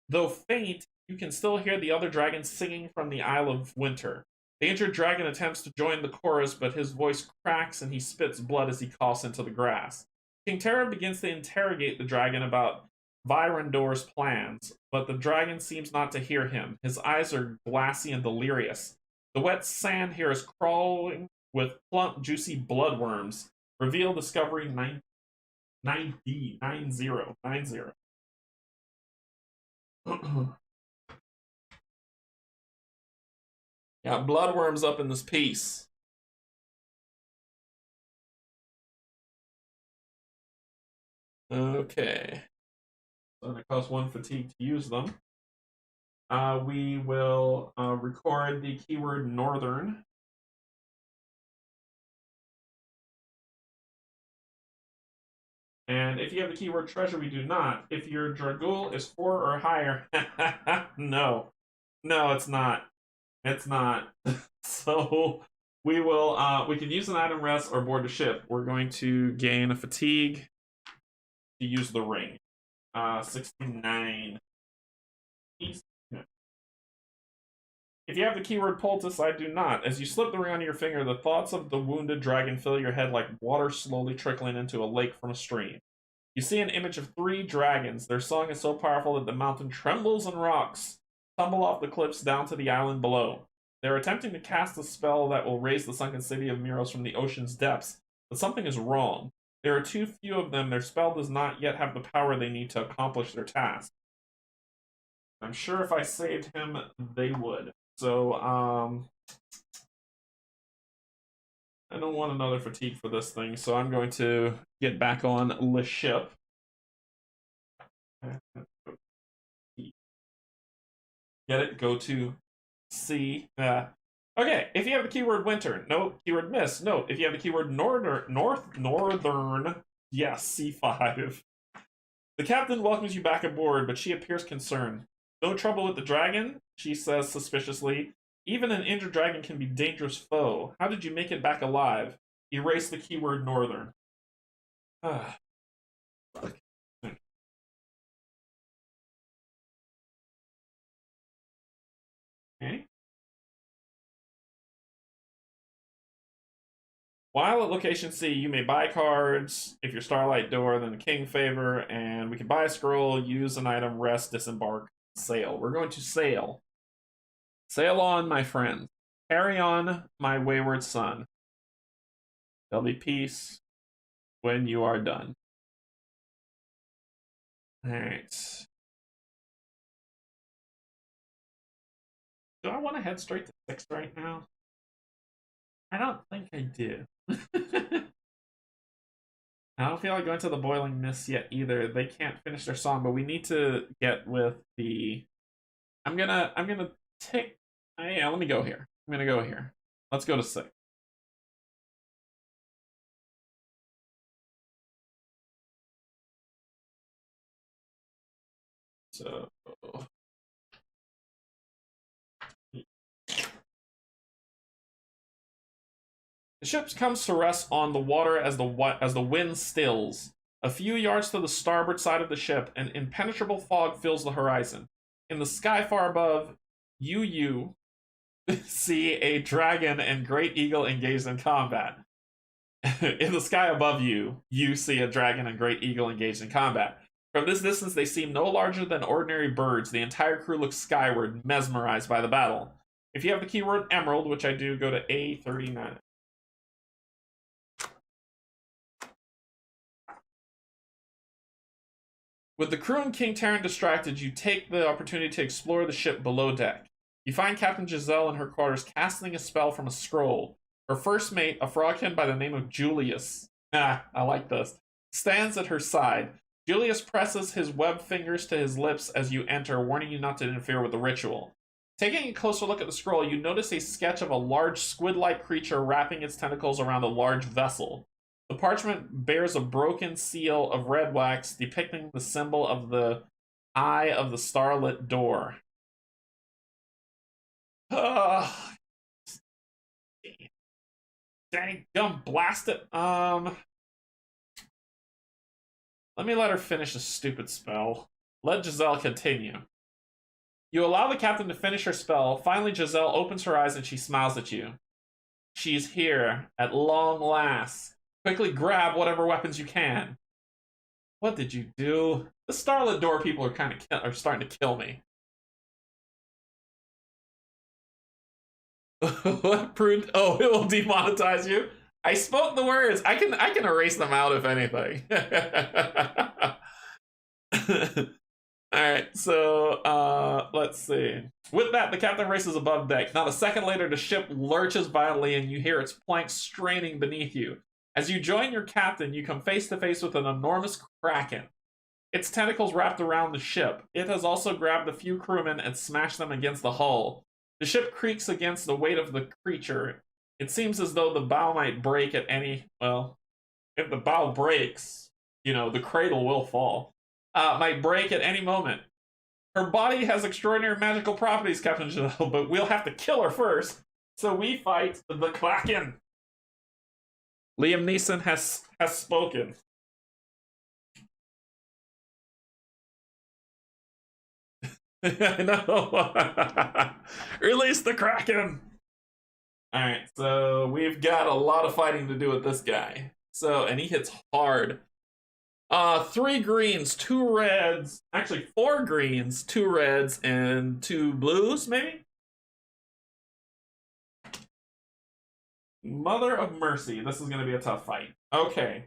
Though faint, you can still hear the other dragons singing from the Isle of Winter. The injured dragon attempts to join the chorus, but his voice cracks and he spits blood as he coughs into the grass. King Terra begins to interrogate the dragon about Virondor's plans, but the dragon seems not to hear him. His eyes are glassy and delirious. The wet sand here is crawling with plump, juicy bloodworms. Reveal discovery 9D 9090. Got bloodworms up in this piece. Okay. So it costs 1 fatigue to use them. We will record the keyword northern. And if you have the keyword treasure, we do not. If your Dragul is 4 or higher, no. No, it's not. It's not. So we will we can use an item rest or board the ship. We're going to gain a fatigue to use the ring. 69. If you have the keyword poultice, I do not. As you slip the ring onto your finger, the thoughts of the wounded dragon fill your head like water slowly trickling into a lake from a stream. You see an image of 3 dragons. Their song is so powerful that the mountain trembles and rocks, tumble off the cliffs down to the island below. They are attempting to cast a spell that will raise the sunken city of Miros from the ocean's depths, but something is wrong. There are too few of them. Their spell does not yet have the power they need to accomplish their task. I'm sure if I saved him, they would. So, I don't want another fatigue for this thing, so I'm going to get back on the ship. Get it? Go to C. Okay, if you have the keyword winter, note. Keyword miss, note. If you have the keyword northern, yes, C5. The captain welcomes you back aboard, but she appears concerned. No trouble with the dragon, she says suspiciously. Even an injured dragon can be a dangerous foe. How did you make it back alive? Erase the keyword northern. Ah. Fuck. Okay. While at location C, you may buy cards. If you're Starlight Door, then the King favor, and we can buy a scroll, use an item, rest, disembark, sail. We're going to sail. Sail on, my friend. Carry on, my wayward son. There'll be peace when you are done. Alright. Do I want to head straight to 6 right now? I don't think I do. I don't feel like going to the Boiling Mist yet either. They can't finish their song, but we need to get with the... I'm gonna take... yeah, let me go here. I'm gonna go here. Let's go to 6. So... The ship comes to rest on the water as the wind stills. A few yards to the starboard side of the ship, an impenetrable fog fills the horizon. In the sky far above, you see a dragon and great eagle engaged in combat. In the sky above you, you see a dragon and great eagle engaged in combat. From this distance, they seem no larger than ordinary birds. The entire crew looks skyward, mesmerized by the battle. If you have the keyword emerald, which I do, go to A39. With the crew and King Terran distracted, you take the opportunity to explore the ship below deck. You find Captain Giselle in her quarters casting a spell from a scroll. Her first mate, a frogkin by the name of Julius, I like this, stands at her side. Julius presses his webbed fingers to his lips as you enter, warning you not to interfere with the ritual. Taking a closer look at the scroll, you notice a sketch of a large squid-like creature wrapping its tentacles around a large vessel. The parchment bears a broken seal of red wax depicting the symbol of the eye of the starlit door. Dang gum, blast it. Let me let her finish a stupid spell. Let Giselle continue. You allow the captain to finish her spell. Finally, Giselle opens her eyes and she smiles at you. She's here, at long last. Quickly grab whatever weapons you can. What did you do? The Starlit Door people are are starting to kill me. What pruned? Oh, it will demonetize you. I spoke the words. I can erase them out if anything. All right, so let's see. With that, the captain races above deck. Not a second later, the ship lurches violently, and you hear its planks straining beneath you. As you join your captain, you come face to face with an enormous kraken. Its tentacles wrapped around the ship. It has also grabbed a few crewmen and smashed them against the hull. The ship creaks against the weight of the creature. It seems as though the bow might break at any... Well, if the bow breaks, you know, the cradle will fall. Might break at any moment. Her body has extraordinary magical properties, Captain Janelle, but we'll have to kill her first. So we fight the Kraken. Liam Neeson has spoken. I know. Release the Kraken. All right, so we've got a lot of fighting to do with this guy. So, and he hits hard. 3 greens, 2 reds, actually 4 greens, 2 reds, and 2 blues, maybe? Mother of mercy, this is going to be a tough fight. Okay.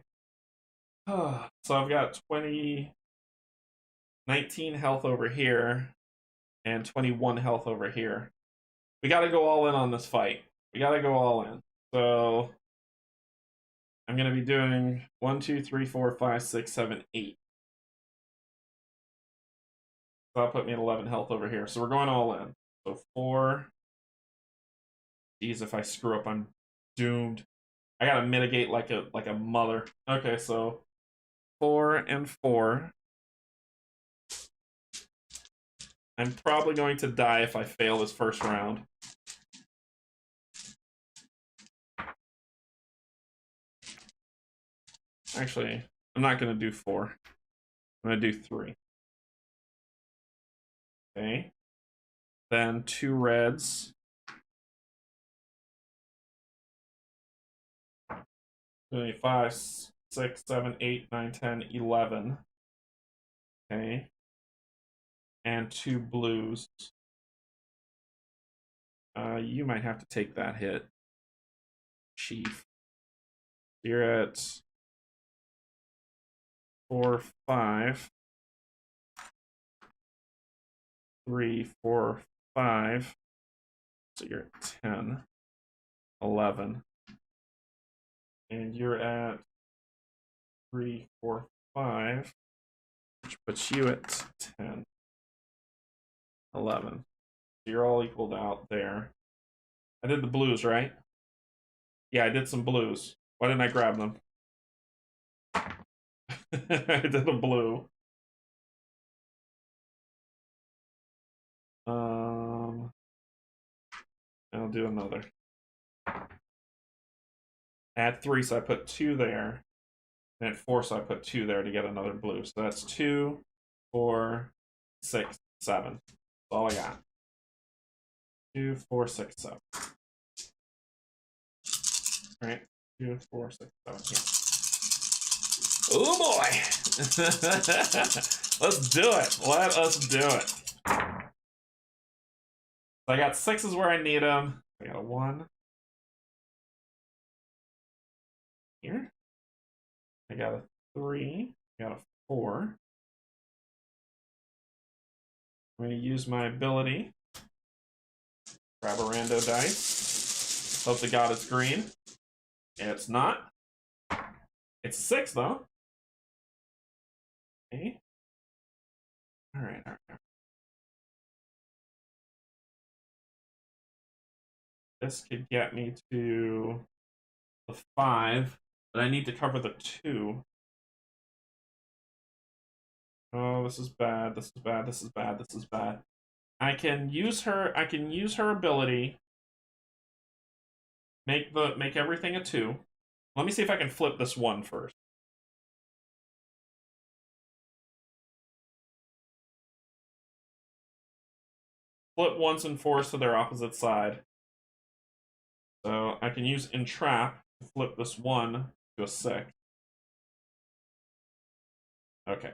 So I've got 19 health over here, and 21 health over here. We got to go all in on this fight. We got to go all in. So I'm going to be doing 1, 2, 3, 4, 5, 6, 7, 8. So that'll put me at 11 health over here. So we're going all in. So 4. Geez, if I screw up, I'm doomed. I gotta mitigate like a mother. Okay, so 4 and 4. I'm probably going to die if I fail this first round. Actually, I'm not going to do 4. I'm going to do 3. Okay. Then 2 reds. 5, 6, 7, 8, 9, 10, 11. Okay. And 2 blues. You might have to take that hit, Chief. You're at 4, 5. 3, 4, 5. So you're at 10, 11. And you're at 3, 4, 5, which puts you at 10, 11. So you're all equaled out there. I did the blues, right? Yeah, I did some blues. Why didn't I grab them? I did a blue. I'll do another. Add 3, so I put 2 there. And at 4, so I put 2 there to get another blue. So that's 2, 4, 6, 7. That's all I got. 2, 4, 6, 7. All right. 2, 4, 6, 7. Here. Oh boy! Let's do it. Let us do it. So I got 6s where I need them. I got a 1. Here. I got a 3. I got a 4. I'm going to use my ability. Grab a rando dice. Hope to God it's green. It's not. It's 6 though. Okay. All right. This could get me to the 5, but I need to cover the 2. Oh, this is bad. This is bad. This is bad. This is bad. I can use her ability. Make everything a 2. Let me see if I can flip this 1 first. Flip 1s and 4s to their opposite side. So I can use Entrap to flip this 1 to a 6. Okay.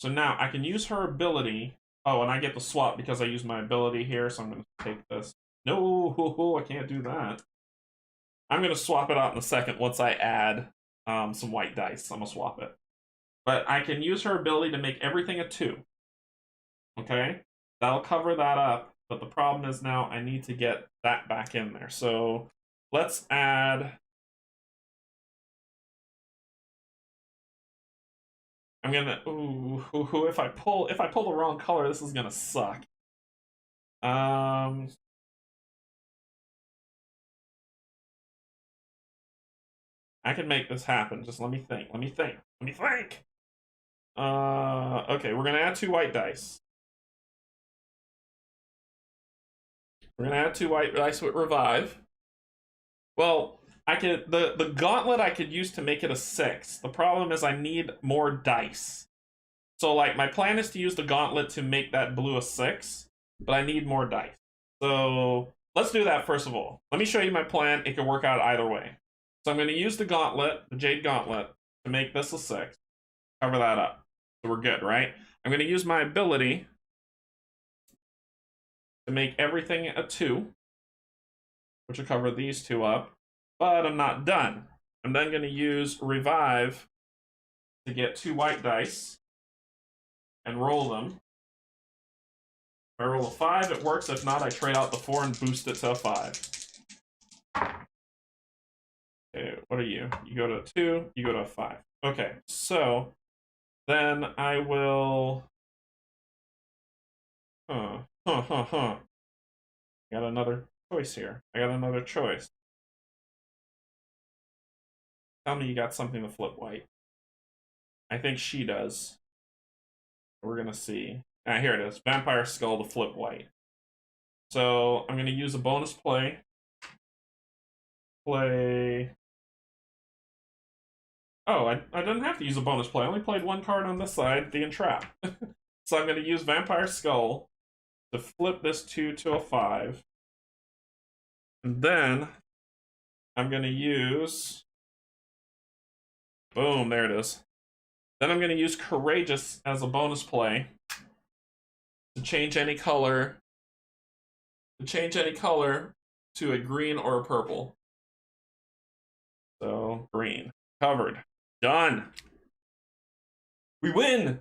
So now I can use her ability. Oh, and I get to swap because I use my ability here, so I'm going to take this. No, I can't do that. I'm going to swap it out in a second once I add some white dice. I'm going to swap it. But I can use her ability to make everything a 2. Okay? That'll cover that up. But the problem is now I need to get that back in there. So let's add... I'm gonna... Ooh, if I pull the wrong color, this is gonna suck. I can make this happen. Just let me think. Okay, we're gonna add 2 white dice. We're gonna add 2 white dice with revive. Well, I could the gauntlet I could use to make it a 6. The problem is I need more dice. So like my plan is to use the gauntlet to make that blue a 6, but I need more dice. So let's do that first of all. Let me show you my plan. It can work out either way. So I'm going to use the gauntlet, the Jade Gauntlet, to make this a 6. Cover that up. So we're good, right? I'm going to use my ability to make everything a 2, which will cover these 2 up. But I'm not done. I'm then going to use revive to get 2 white dice and roll them. If I roll a 5, it works. If not, I trade out the 4 and boost it to a 5. Okay, what are you? You go to a 2, you go to a 5. Okay, so then I will... Got another choice here. I got another choice. Tell me you got something to flip white. I think she does. We're gonna see. Ah, here it is. Vampire Skull to flip white. So I'm gonna use a bonus play. Oh, I didn't have to use a bonus play. I only played 1 card on this side, the Entrap. So I'm gonna use Vampire Skull to flip this 2 to a 5. And then I'm gonna use... Boom, there it is. Then I'm gonna use Courageous as a bonus play to change any color. To a green or a purple. So green. Covered. Done. We win!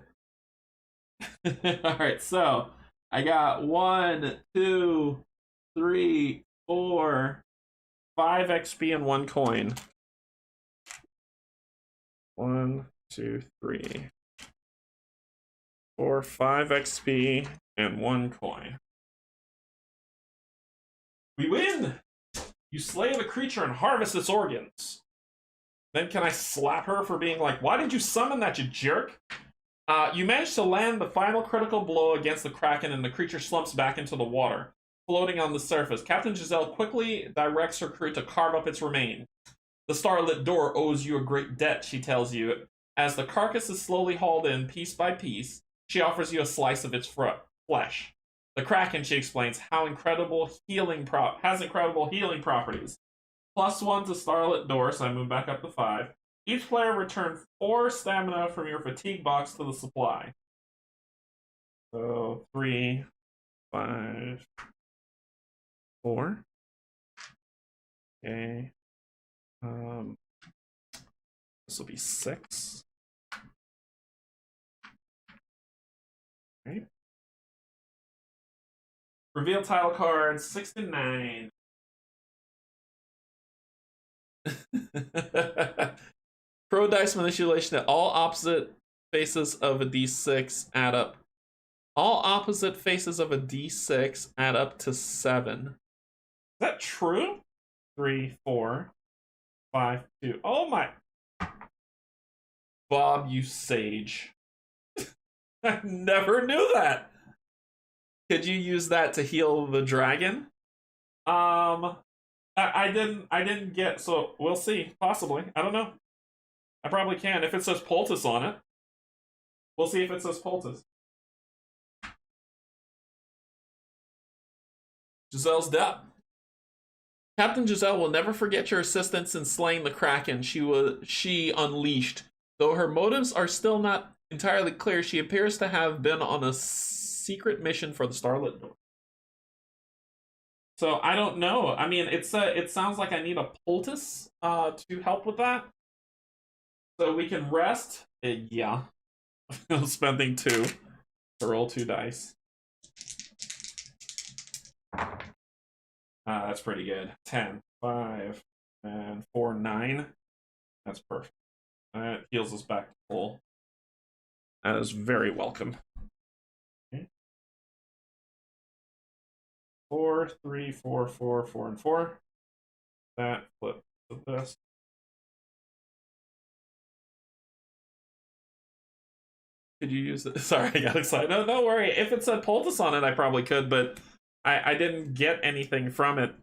Alright, so I got 1, 2, 3, 4, 5 XP and 1 coin. 1, 2, 3, 4, 5 XP and 1 coin. We win! You slay the creature and harvest its organs. Then can I slap her for being like, why did you summon that, you jerk? You managed to land the final critical blow against the Kraken and the creature slumps back into the water, floating on the surface. Captain Giselle quickly directs her crew to carve up its remains. The starlit door owes you a great debt, she tells you. As the carcass is slowly hauled in piece by piece, she offers you a slice of its flesh. The Kraken, she explains, has incredible healing properties. +1 to Starlit Door, so I move back up to 5. Each player return 4 stamina from your fatigue box to the supply. So 3, 5, 4. Okay. This will be 6. Right. Reveal title cards 6 to 9. Pro dice manipulation at all opposite faces of a d6 add up. All opposite faces of a d6 add up to 7. Is that true? 3, 4, 5, 2. Oh my. Bob, you sage. I never knew that. Could you use that to heal the dragon? I didn't get, so we'll see. Possibly. I don't know. I probably can if it says poultice on it. We'll see if it says poultice. Giselle's death. Captain Giselle will never forget your assistance in slaying the Kraken she unleashed. Though her motives are still not entirely clear, she appears to have been on a secret mission for the Starlit Door. So I don't know. I mean, it sounds like I need a poultice to help with that. So we can rest. Yeah. I'm spending 2 to roll 2 dice. That's pretty good. 10, 5, and 4, 9. That's perfect. That heals us back to full. That is very welcome. Okay. 4, 3, 4, 4, 4, and 4. That flips to this. Could you use it? Sorry, I got excited. No, don't worry. If it said poultice on it, I probably could, but I didn't get anything from it.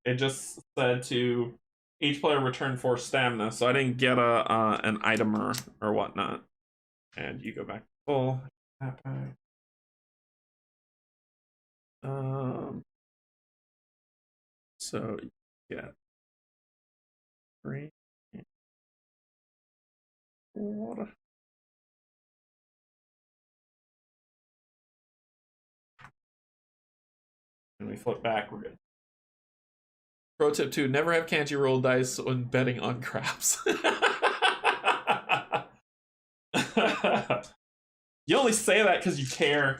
It just said to each player return 4 stamina, so I didn't get an item or whatnot. And you go back to full. So you get 3, 4. And we flip back, we're good. Pro tip 2, never have Canje roll dice when betting on craps. You only say that because you care.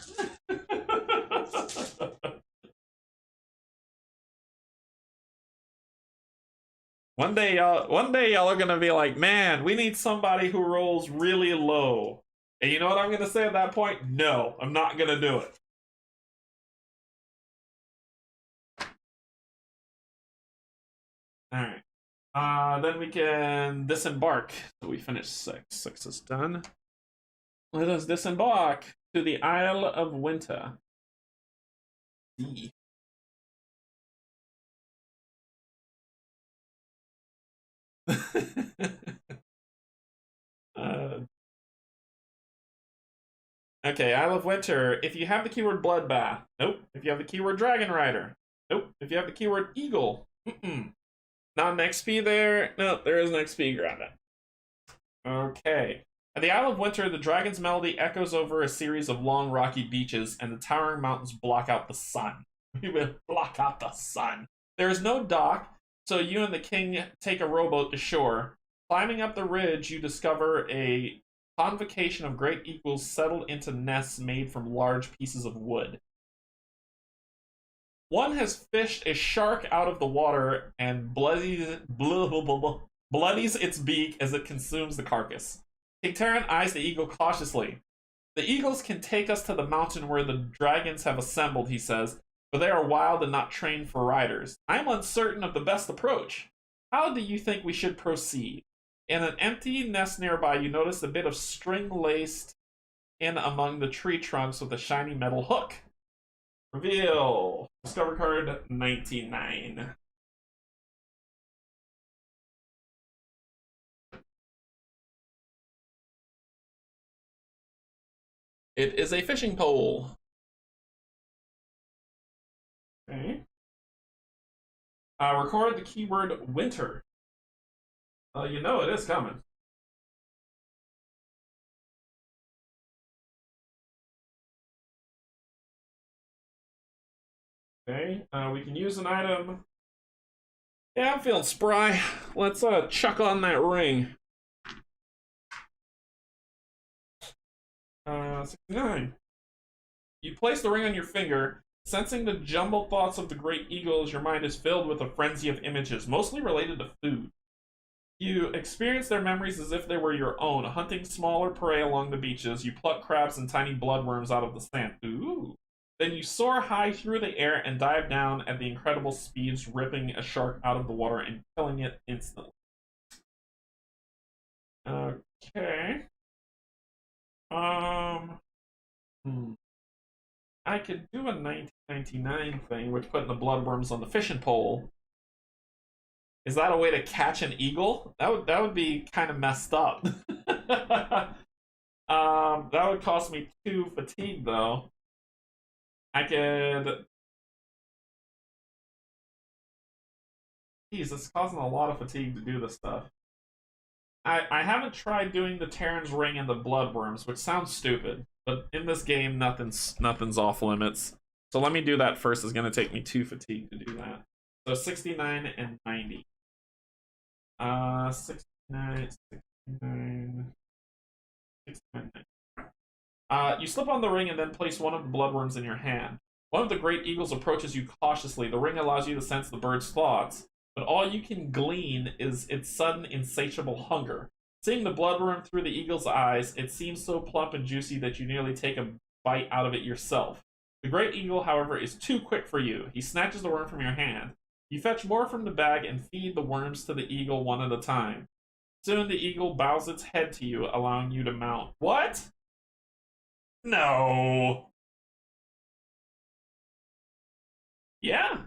One day y'all are gonna be like, man, we need somebody who rolls really low. And you know what I'm gonna say at that point? No, I'm not gonna do it. Alright. Then we can disembark. So we finished 6. 6 is done. Let us disembark to the Isle of Winter. Okay, Isle of Winter. If you have the keyword Bloodbath, nope. If you have the keyword Dragon Rider, nope. If you have the keyword Eagle, not an XP there. No, there is an XP grab it. Okay. At the Isle of Winter, the dragon's melody echoes over a series of long rocky beaches, and the towering mountains block out the sun. We will block out the sun. There is no dock, so you and the king take a rowboat to shore. Climbing up the ridge, you discover a convocation of great eagles settled into nests made from large pieces of wood. One has fished a shark out of the water and bloodies its beak as it consumes the carcass. King Terran eyes the eagle cautiously. The eagles can take us to the mountain where the dragons have assembled, he says, but they are wild and not trained for riders. I am uncertain of the best approach. How do you think we should proceed? In an empty nest nearby, you notice a bit of string laced in among the tree trunks with a shiny metal hook. Reveal. Discover card 99. It is a fishing pole. Okay. Record the keyword winter. You know it is coming. Okay, we can use an item. Yeah, I'm feeling spry. Let's chuck on that ring. 69. You place the ring on your finger, sensing the jumbled thoughts of the great eagles. Your mind is filled with a frenzy of images, mostly related to food. You experience their memories as if they were your own, hunting smaller prey along the beaches. You pluck crabs and tiny bloodworms out of the sand. Ooh. Then you soar high through the air and dive down at the incredible speeds, ripping a shark out of the water and killing it instantly. Okay. I could do a 1999 thing, which putting the bloodworms on the fishing pole. Is that a way to catch an eagle? That would be kind of messed up. That would cost me 2 fatigue though. I could. Geez, it's causing a lot of fatigue to do this stuff. I haven't tried doing the Terran's Ring and the Bloodworms, which sounds stupid, but in this game, nothing's off limits. So let me do that first. It's going to take me 2 fatigue to do that. So 69 and 90. 69, 69, 69. You slip on the ring and then place one of the bloodworms in your hand. One of the great eagles approaches you cautiously. The ring allows you to sense the bird's thoughts, but all you can glean is its sudden, insatiable hunger. Seeing the bloodworm through the eagle's eyes, it seems so plump and juicy that you nearly take a bite out of it yourself. The great eagle, however, is too quick for you. He snatches the worm from your hand. You fetch more from the bag and feed the worms to the eagle one at a time. Soon the eagle bows its head to you, allowing you to mount. What? No. Yeah.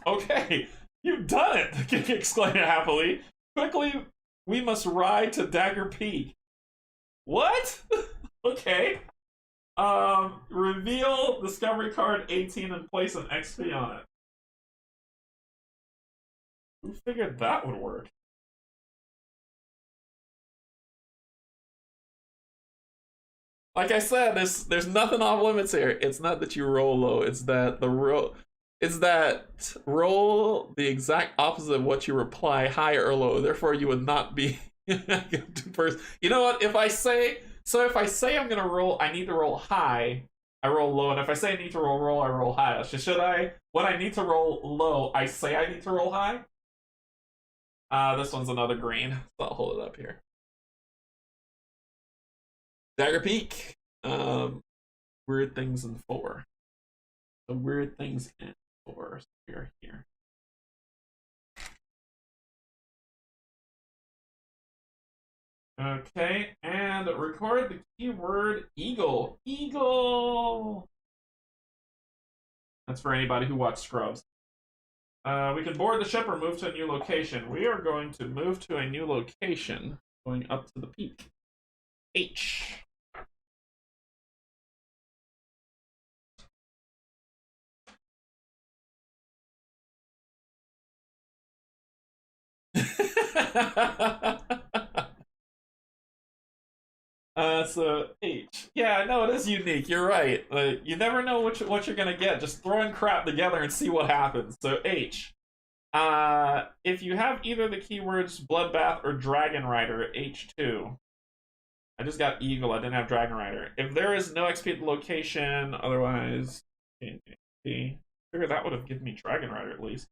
Okay. You've done it, the king exclaimed happily. Quickly, we must ride to Dagger Peak. What? Okay. Reveal Discovery Card 18 and place an XP on it. Who figured that would work? Like I said, there's nothing off limits here. It's not that you roll low. It's that roll the exact opposite of what you reply, high or low. Therefore, you would not be first. You know what? If I say I'm gonna roll, I need to roll high, I roll low, and if I say I need to roll, I roll high. So should I? When I need to roll low, I say I need to roll high. This one's another green. So I'll hold it up here. Dagger Peak. Weird things in 4. The weird things in 4. So we're here. Okay, and record the keyword eagle. Eagle! That's for anybody who watched Scrubs. We can board the ship or move to a new location. We are going to move to a new location, going up to the peak. H. So H. Yeah, no, it is unique. You're right. You never know what you're gonna get. Just throwing crap together and see what happens. So H. If you have either the keywords Bloodbath or Dragon Rider, H2. I just got Eagle. I didn't have Dragon Rider. If there is no XP at the location, otherwise, figure that would have given me Dragon Rider at least.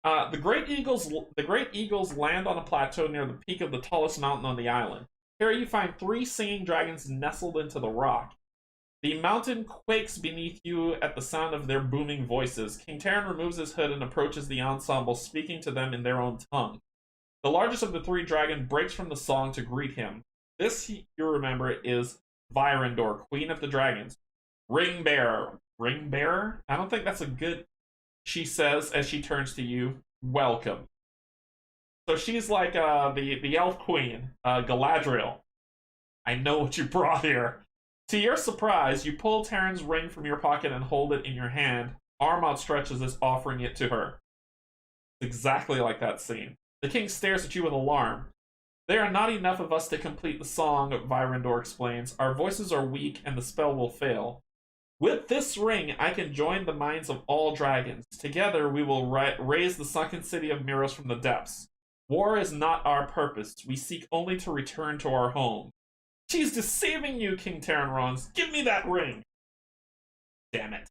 The great eagles land on a plateau near the peak of the tallest mountain on the island. Here you find 3 singing dragons nestled into the rock. The mountain quakes beneath you at the sound of their booming voices. King Terran removes his hood and approaches the ensemble, speaking to them in their own tongue. The largest of the 3 dragons breaks from the song to greet him. This, you remember, is Virondor, Queen of the Dragons. Ring Bearer. Ring Bearer? I don't think that's a good... She says as she turns to you, welcome. So she's like the elf queen, Galadriel. I know what you brought here. To your surprise, you pull Terran's ring from your pocket and hold it in your hand. Arm outstretches as offering it to her. Exactly like that scene. The king stares at you with alarm. There are not enough of us to complete the song, Virondor explains. Our voices are weak and the spell will fail. With this ring, I can join the minds of all dragons. Together, we will raise the sunken city of Miros from the depths. War is not our purpose. We seek only to return to our home. She's deceiving you, King Terran runs. Give me that ring. Damn it.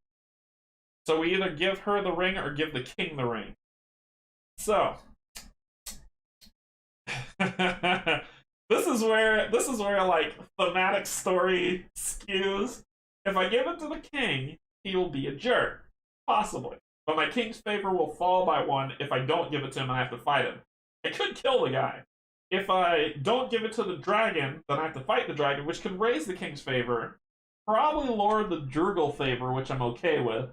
So we either give her the ring or give the king the ring. So this is where like thematic story skews. If I give it to the king, he will be a jerk. Possibly. But my king's favor will fall by 1 if I don't give it to him and I have to fight him. I could kill the guy. If I don't give it to the dragon, then I have to fight the dragon, which can raise the king's favor. Probably lower the Dragul favor, which I'm okay with.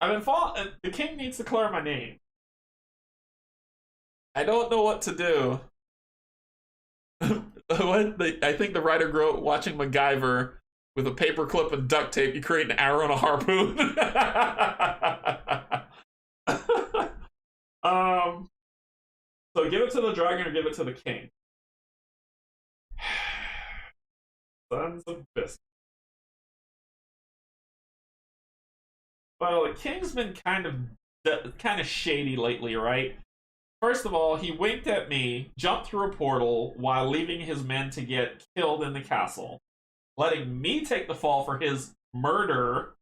The king needs to clear my name. I don't know what to do. I think the writer grew up watching MacGyver with a paperclip and duct tape. You create an arrow and a harpoon. So give it to the dragon or give it to the king. Sons of biscuit. Well, the king's been kind of shady lately, right? First of all, he winked at me, jumped through a portal while leaving his men to get killed in the castle, letting me take the fall for his murder.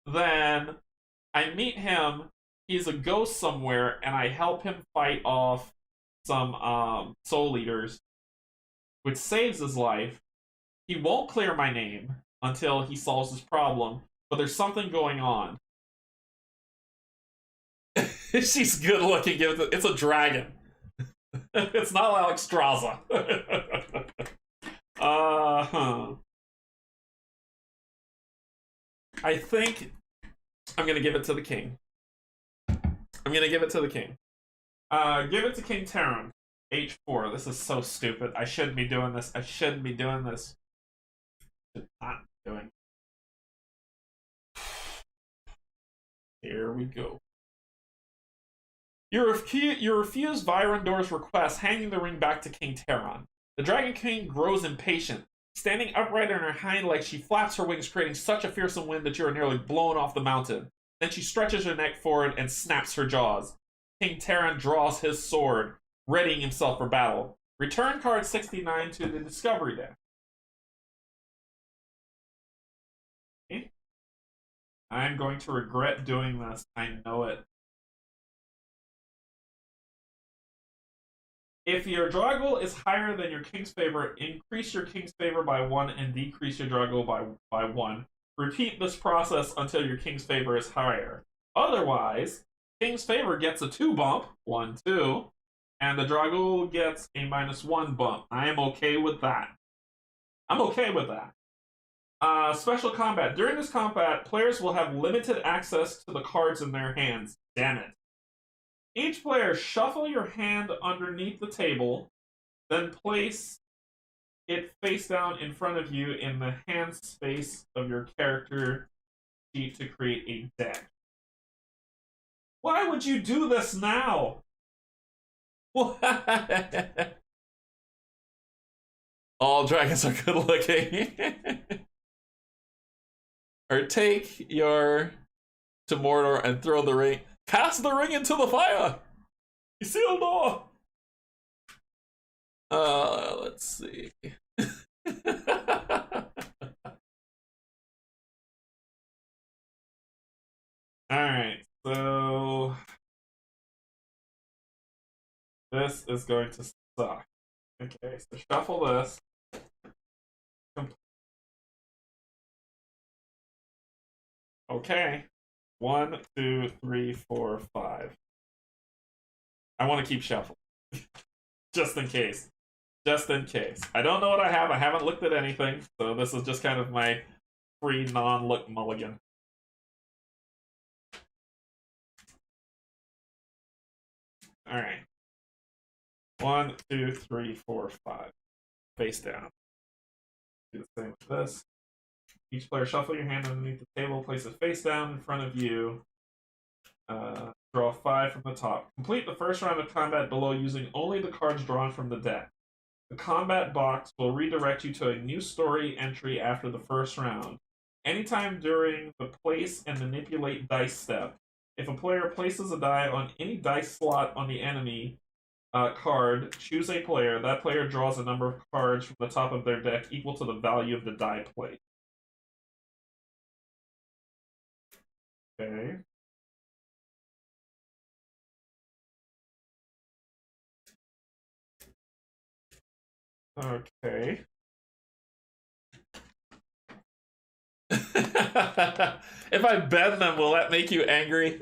Then I meet him. He's a ghost somewhere, and I help him fight off some soul eaters, which saves his life. He won't clear my name until he solves this problem, but there's something going on. She's good looking. It's a dragon. It's not Alex Straza. I think I'm gonna give it to the king. I'm gonna give it to the king. Give it to King Terran. H4. This is so stupid. I shouldn't be doing this. I shouldn't be doing this. Should not be doing. Here we go. You refuse Virondor's request, handing the ring back to King Terran. The Dragon King grows impatient. Standing upright on her hind legs, she flaps her wings, creating such a fearsome wind that you are nearly blown off the mountain. Then she stretches her neck forward and snaps her jaws. King Terran draws his sword, readying himself for battle. Return card 69 to the Discovery deck. Okay. I'm going to regret doing this. I know it. If your Dragul is higher than your King's favor, increase your King's favor by 1 and decrease your Dragul by 1. Repeat this process until your King's favor is higher. Otherwise, King's favor gets a 2 bump, 1, 2, and the Dragul gets a -1 bump. I am okay with that. I'm okay with that. Special combat. During this combat, players will have limited access to the cards in their hands. Damn it. Each player, shuffle your hand underneath the table, then place it face down in front of you in the hand space of your character sheet to create a deck. Why would you do this now? What? All dragons are good looking. Or take your to Mordor and throw the ring. Cast the ring into the fire! Isildur! Let's see. Alright, so this is going to suck. Okay, so shuffle this. Okay. 1, 2, 3, 4, 5. I want to keep shuffling. Just in case. Just in case. I don't know what I have. I haven't looked at anything. So this is just kind of my free non-look mulligan. Alright. 1, 2, 3, 4, 5. Face down. Do the same with this. Each player shuffle your hand underneath the table, place it face down in front of you. Draw 5 from the top. Complete the first round of combat below using only the cards drawn from the deck. The combat box will redirect you to a new story entry after the first round. Anytime during the place and manipulate dice step, if a player places a die on any dice slot on the enemy card, choose a player. That player draws a number of cards from the top of their deck equal to the value of the die plate. Okay. Okay. If I bend them, will that make you angry?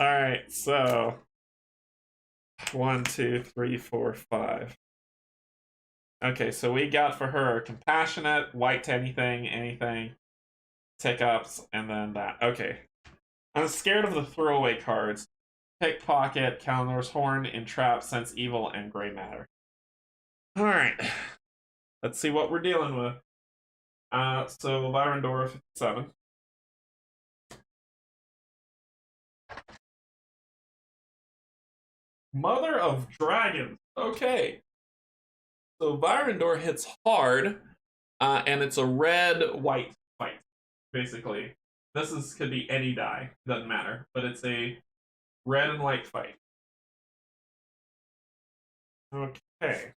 Alright, so 1, 2, 3, 4, 5. Okay, so we got for her compassionate, white to anything, tick ups, and then that. Okay. I'm scared of the throwaway cards. Pickpocket, Kalinor's Horn, Entrap, Sense Evil, and Gray Matter. Alright. Let's see what we're dealing with. So Virondor 57. Mother of Dragons. Okay. So Virondor hits hard, and it's a red-white fight, basically. Could be any die, doesn't matter, but it's a red and white fight. Okay.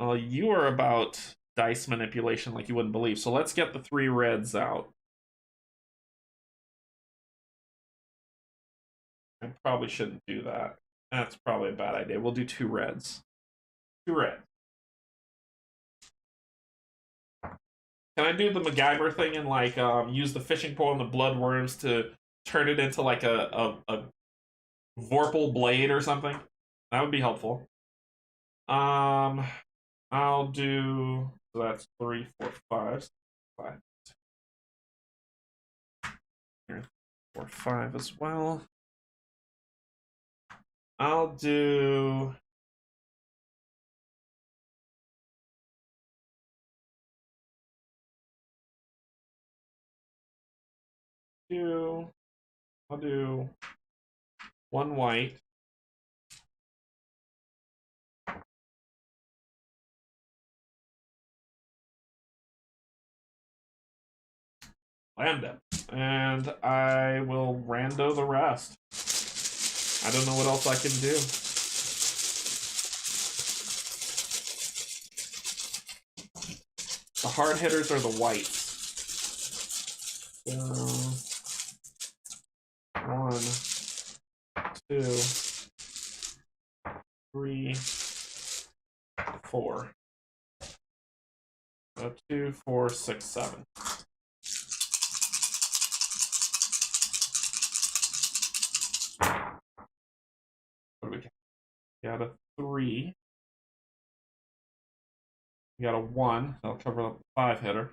Well, you are about dice manipulation like you wouldn't believe, so let's get the 3 reds out. I probably shouldn't do that. That's probably a bad idea. We'll do 2 reds. 2 reds. Can I do the MacGyver thing and like use the fishing pole and the bloodworms to turn it into like a Vorpal blade or something? That would be helpful. I'll do, so that's 3, 4, 5. 5. 4, 5 as well. I'll do I'll do 1 white. Land it. And I will rando the rest. I don't know what else I can do. The hard hitters are the whites. So 1, 2, 3, 4. 2, 4, 6, 7. What do we got? A 3. We got a 1. That'll cover up the 5 hitter.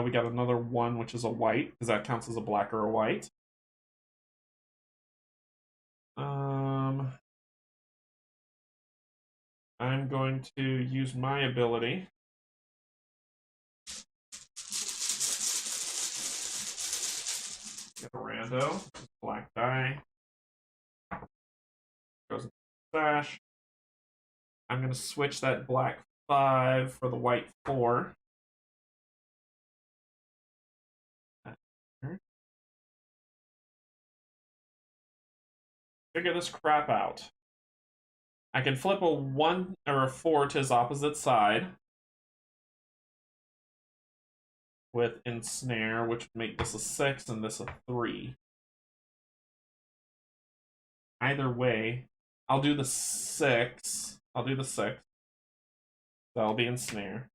We got another 1, which is a white, because that counts as a black or a white. I'm going to use my ability. Get a rando, black die. Goes in the stash. I'm going to switch that black 5 for the white 4. Figure this crap out. I can flip a 1 or a 4 to his opposite side with ensnare, which would make this a 6 and this a 3. Either way, I'll do the 6. I'll do the 6. That'll be ensnare.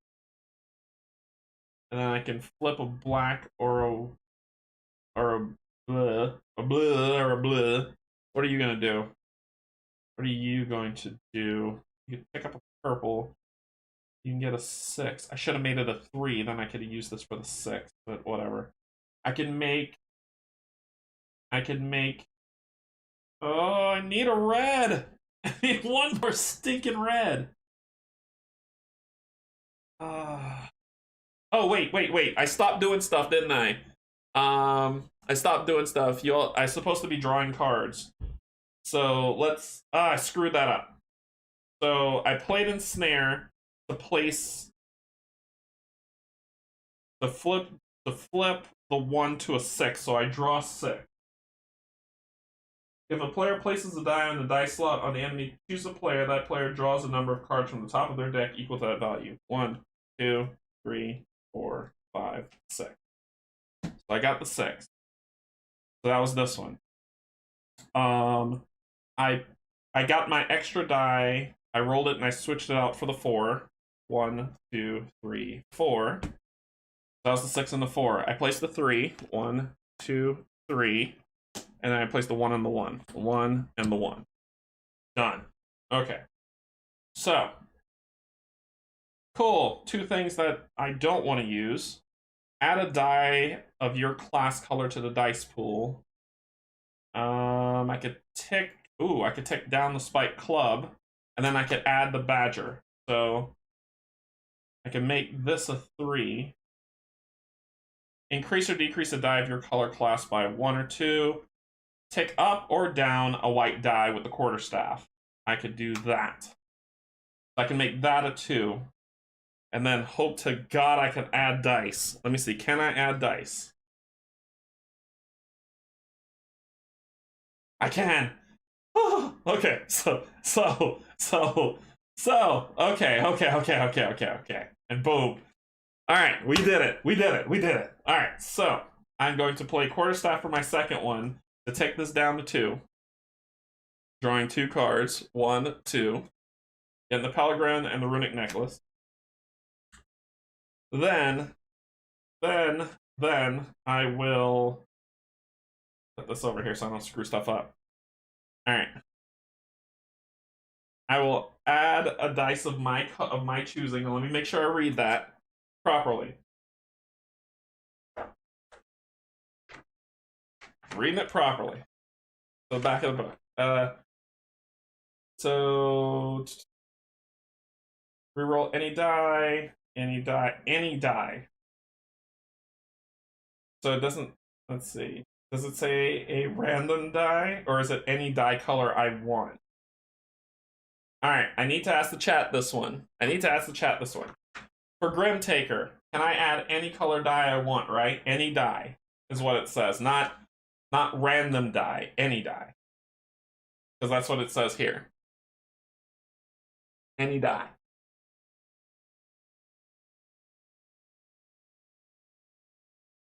And then I can flip a black or a blah, or a blah. What are you gonna do? What are you going to do? You can pick up a purple. You can get a 6. I should have made it a 3, then I could have used this for the 6, but whatever. I can make... Oh, I need a red! I need 1 more stinking red! Oh, wait. I stopped doing stuff, didn't I? I stopped doing stuff. I'm supposed to be drawing cards. So let's... I screwed that up. So I played ensnare to place... to flip the 1 to a 6, so I draw 6. If a player places a die on the dice slot on the enemy, choose a player. That player draws a number of cards from the top of their deck equal to that value. 1, 2, 3, 4, 5, 6. So I got the 6. So that was this one. I got my extra die. I rolled it and I switched it out for the 4. 1, 2, 3, 4. That was the 6 and the 4. I placed the 3. 1, 2, 3. And then I placed the 1 and the 1. The 1 and the 1. Done. Okay. So. Cool. 2 things that I don't want to use. Add a die of your class color to the dice pool. I could tick down the spike club. And then I could add the badger. So I can make this a 3. Increase or decrease the die of your color class by 1 or 2. Tick up or down a white die with the quarterstaff. I could do that. I can make that a 2. And then hope to God I can add dice. Let me see, can I add dice? I can. Okay, okay. And boom. Alright, we did it. Alright, so I'm going to play quarterstaff for my second one to take this down to 2. Drawing 2 cards. 1, 2. Getting the Peregrine and the Runic Necklace. Then I will put this over here so I don't screw stuff up. Alright. I will add a dice of my choosing. Let me make sure I read that properly. Reading it properly. So back of the book. So reroll any die. So it doesn't, let's see. Does it say a random die, or is it any die color I want? Alright, I need to ask the chat this one. For Grim Taker, can I add any color die I want, right? Any die is what it says. Not random die, any die. Because that's what it says here. Any die.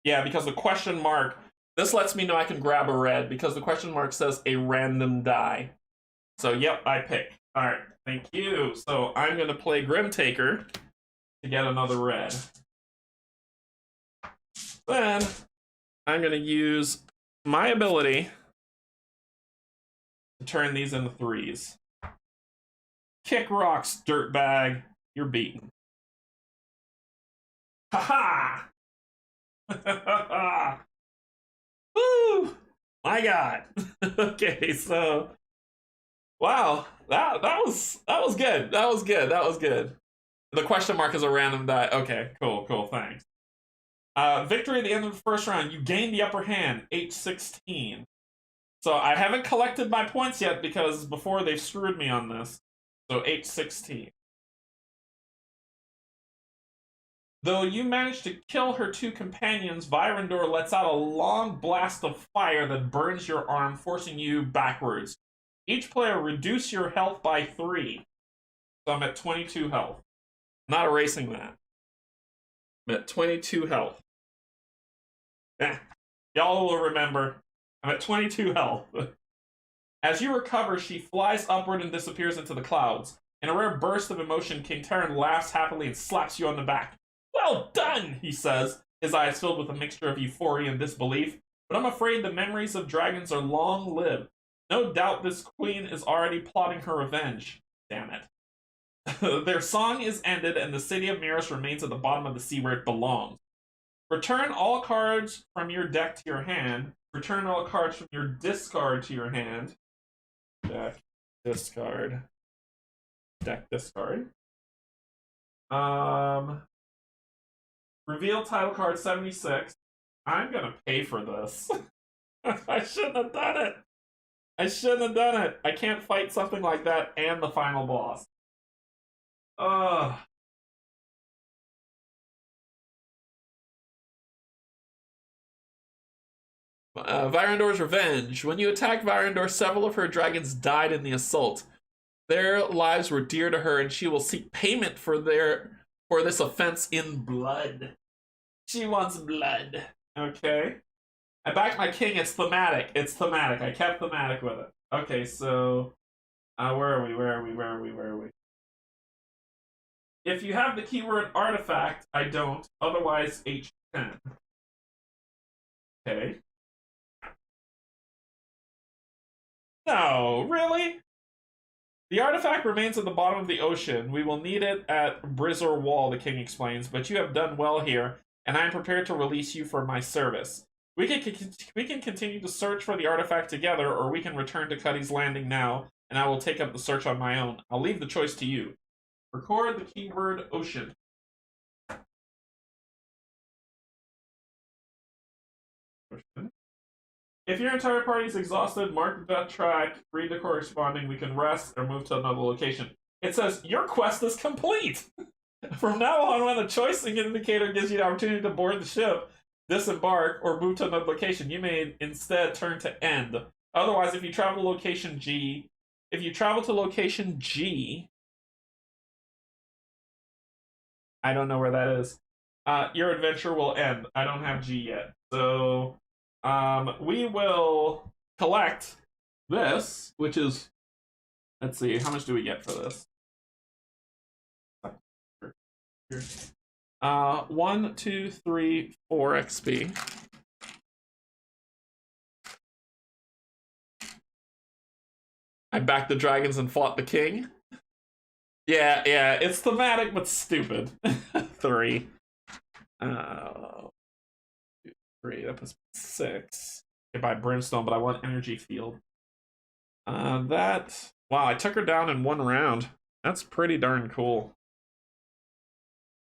Yeah, because the question mark, this lets me know I can grab a red because the question mark says a random die. So, yep, I pick. All right, thank you. So I'm going to play Grim Taker to get another red. Then I'm going to use my ability to turn these into 3s. Kick rocks, dirtbag. You're beaten. Ha-ha! Woo! My God. Okay, so wow, that was good. That was good. The question mark is a random die. Okay, cool, thanks. Victory at the end of the first round. You gain the upper hand, H16. So I haven't collected my points yet because before they've screwed me on this. So H16. Though you manage to kill her 2 companions, Virondor lets out a long blast of fire that burns your arm, forcing you backwards. Each player reduce your health by 3. So I'm at 22 health. Not erasing that. I'm at 22 health. Y'all will remember. I'm at 22 health. As you recover, she flies upward and disappears into the clouds. In a rare burst of emotion, King Terran laughs happily and slaps you on the back. Well done, he says, his eyes filled with a mixture of euphoria and disbelief. But I'm afraid the memories of dragons are long-lived. No doubt this queen is already plotting her revenge. Damn it. Their song is ended, and the city of Miros remains at the bottom of the sea where it belongs. Return all cards from your deck to your hand. Return all cards from your discard to your hand. Deck, discard. Deck, discard. Reveal title card 76. I'm gonna pay for this. I shouldn't have done it. I can't fight something like that and the final boss. Ugh. Virondor's Revenge. When you attacked Virondor, several of her dragons died in the assault. Their lives were dear to her, and she will seek payment for this offense in blood. She wants blood. Okay. I backed my king. It's thematic. I kept thematic with it. Okay, so where are we? If you have the keyword artifact, I don't. Otherwise, H10. Okay. No, really? The artifact remains at the bottom of the ocean. We will need it at Brizor Wall, the king explains, but you have done well here, and I am prepared to release you for my service. We can continue to search for the artifact together, or we can return to Cuddy's Landing now, and I will take up the search on my own. I'll leave the choice to you. Record the keyword ocean. If your entire party is exhausted, mark the death track, read the corresponding, we can rest or move to another location. It says, your quest is complete! From now on, when the choicing indicator gives you the opportunity to board the ship, disembark, or move to another location, you may instead turn to end. Otherwise, if you travel to location G, I don't know where that is. Your adventure will end. I don't have G yet. So, we will collect this, which is, let's see, how much do we get for this? 1, 2, 3, 4 XP. I backed the dragons and fought the king. Yeah, it's thematic but stupid. 3. 3, that puts 6. I buy brimstone, but I want energy field. Wow, I took her down in 1 round. That's pretty darn cool.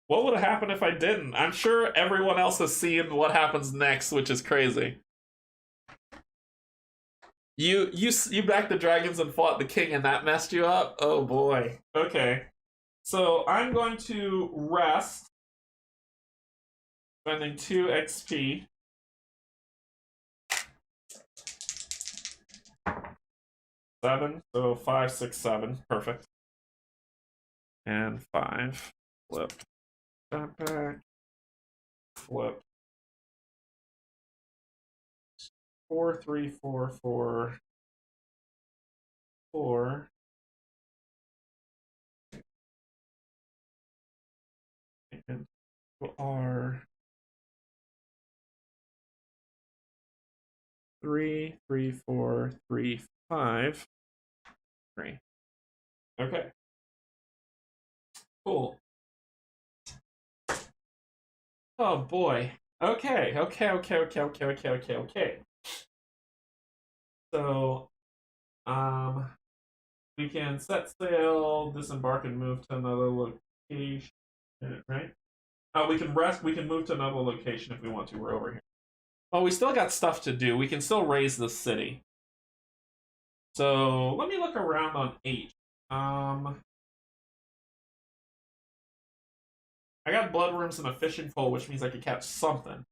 What would have happened if I didn't? I'm sure everyone else has seen what happens next, which is crazy. You backed the dragons and fought the king, and that messed you up? Oh boy. Okay. So I'm going to rest, spending 2 XP. Seven, so 5, 6, 7. Perfect. And 5. Flip. That back. Flip. 4, 3, 4, 4. 4. And R. 3, 3, 4, 3, 5. 3. Okay. Cool. Oh boy. Okay. So, we can set sail, disembark, and move to another location, right? We can rest, we can move to another location if we want to. We're over here. Well, we still got stuff to do. We can still raise the city. So, let me look around on H. I got bloodworms and a fishing pole, which means I could catch something.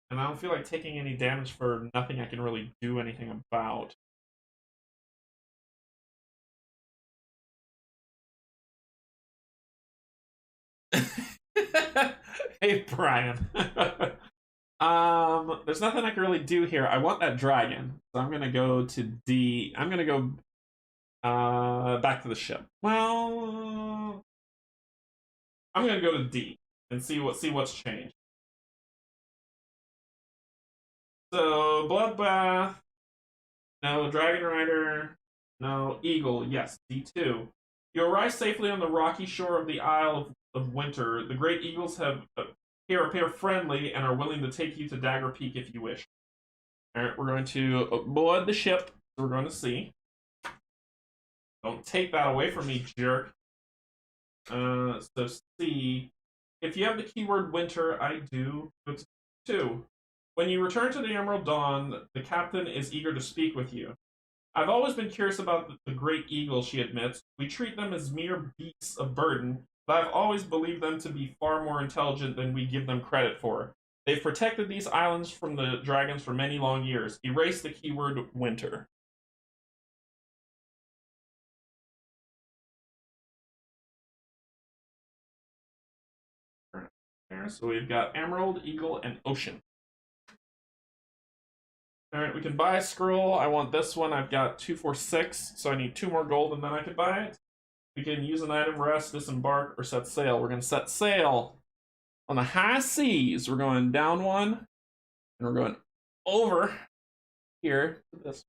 And I don't feel like taking any damage for nothing I can really do anything about. Hey, Brian. There's nothing I can really do here. I want that dragon, so I'm gonna go to D. I'm gonna go back to the ship. Well, I'm gonna go to D and see what's changed. So bloodbath, no dragon rider, no eagle. Yes, D2. You arrive safely on the rocky shore of the Isle of Winter. The great eagles here appear friendly and are willing to take you to Dagger Peak if you wish. All right, we're going to board the ship. We're going to see. Don't take that away from me, jerk. So C. If you have the keyword winter, I do. It's 2. When you return to the Emerald Dawn, the captain is eager to speak with you. I've always been curious about the great eagle, she admits. We treat them as mere beasts of burden, but I've always believed them to be far more intelligent than we give them credit for. They've protected these islands from the dragons for many long years. Erase the keyword winter. So we've got Emerald, Eagle, and Ocean. Alright, we can buy a scroll. I want this one. I've got 2, 4, 6, so I need 2 more gold and then I can buy it. We can use an item, rest, disembark, or set sail. We're going to set sail on the high seas. We're going down 1, and we're going over here to this.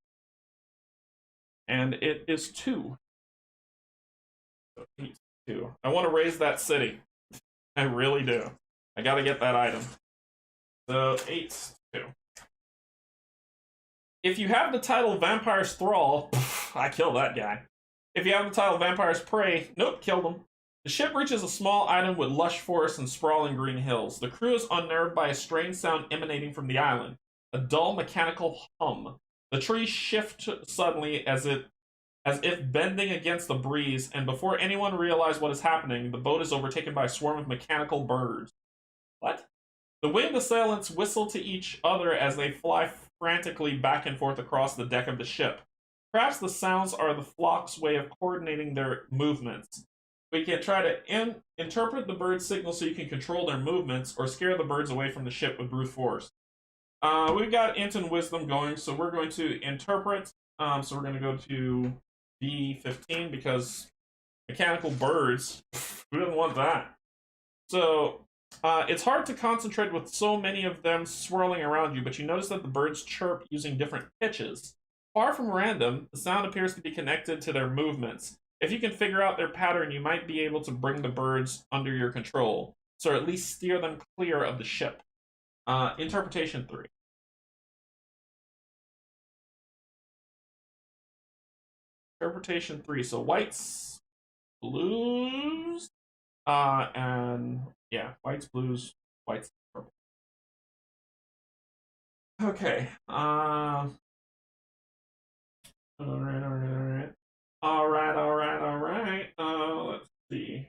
And it is 2. So 8, 2. I want to raise that city. I really do. I got to get that item. So 8, 2. If you have the title Vampire's Thrall, I kill that guy. If you have the title Vampire's Prey, nope, killed him. The ship reaches a small island with lush forests and sprawling green hills. The crew is unnerved by a strange sound emanating from the island, a dull mechanical hum. The trees shift suddenly as if bending against the breeze, and before anyone realizes what is happening, the boat is overtaken by a swarm of mechanical birds. What? The winged assailants whistle to each other as they fly frantically back and forth across the deck of the ship. Perhaps the sounds are the flock's way of coordinating their movements. We can try to interpret the birds' signals so you can control their movements, or scare the birds away from the ship with brute force. We've got int and wisdom going, so we're going to interpret. So we're going to go to B15 because mechanical birds. Who doesn't want that? So it's hard to concentrate with so many of them swirling around you, but you notice that the birds chirp using different pitches. Far from random, the sound appears to be connected to their movements. If you can figure out their pattern, you might be able to bring the birds under your control, so at least steer them clear of the ship. Interpretation 3. Interpretation 3. So whites, blues, and yeah, whites, blues, whites, purple. Okay. All right. Let's see.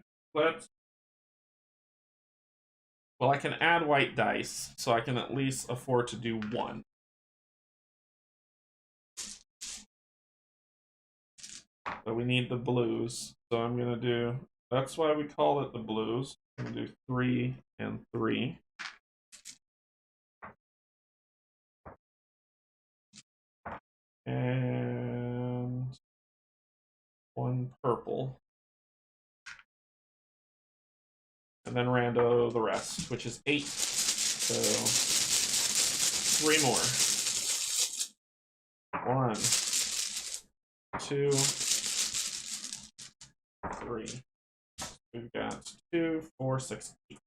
Well, I can add white dice, so I can at least afford to do one. So we need the blues. So I'm gonna do. That's why we call it the blues. I'm gonna do 3 and 3. And 1 purple. And then rando the rest, which is 8. So 3 more. 1, 2, 3. We've got 2, 4, 6, 8.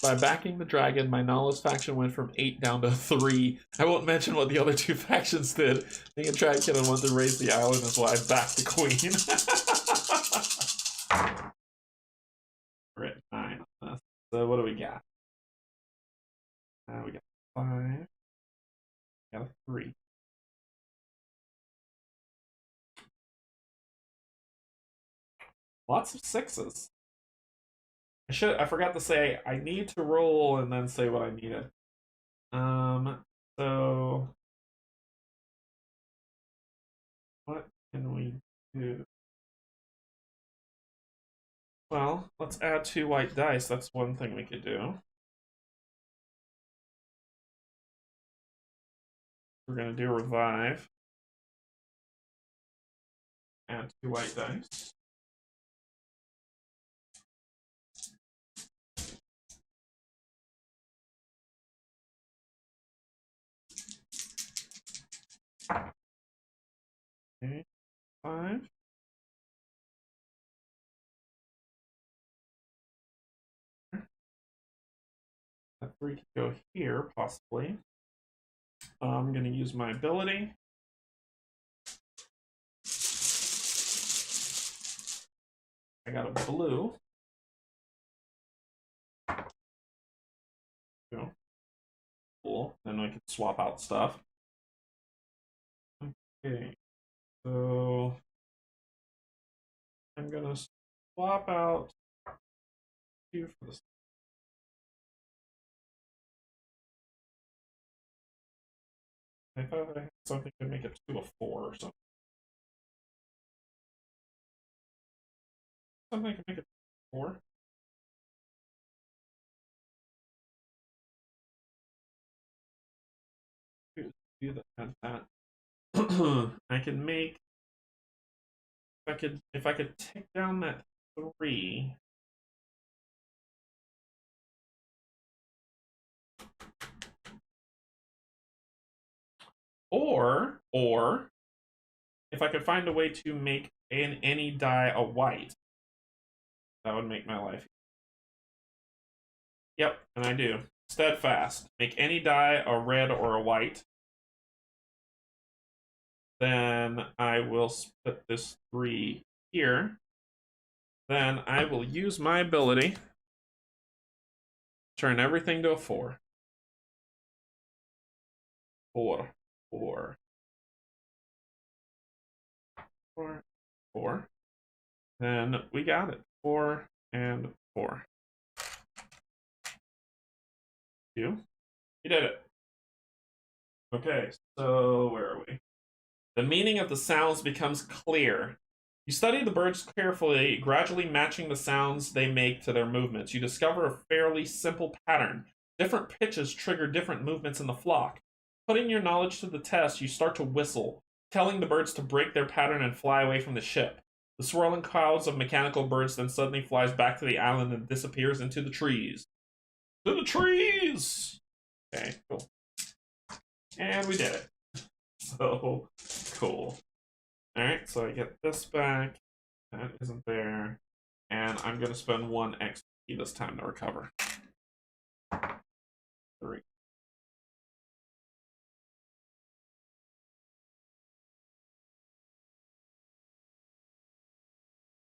By backing the dragon, my Nalos faction went from 8 down to 3. I won't mention what the other 2 factions did. Being a dragon and wanted to raise the island is why I backed the queen. We're at 9. So what do we got? We got 5. We got a 3. Lots of 6s. I forgot to say I need to roll and then say what I needed. So what can we do? Well, let's add 2 white dice. That's one thing we could do. We're gonna do revive. Add 2 white dice. Okay, 5. That 3 can go here, possibly. I'm going to use my ability. I got a blue. Cool. Then I can swap out stuff. Okay. So I'm going to swap out 2 for this. I thought I had something to make it 2 a 4 or something. Something to make it 4. Do that. I can make. If I could take down that 3. Or if I could find a way to make any die a white, that would make my life. Yep, and I do. Steadfast. Make any die a red or a white. Then I will split this 3 here. Then I will use my ability. Turn everything to a 4. 4. 4. 4. 4. Then we got it. 4 and 4. You did it. Okay, so where are we? The meaning of the sounds becomes clear. You study the birds carefully, gradually matching the sounds they make to their movements. You discover a fairly simple pattern. Different pitches trigger different movements in the flock. Putting your knowledge to the test, you start to whistle, telling the birds to break their pattern and fly away from the ship. The swirling clouds of mechanical birds then suddenly flies back to the island and disappears into the trees. To the trees! Okay, cool. And we did it. So cool. Alright, so I get this back. That isn't there. And I'm going to spend 1 XP this time to recover. 3.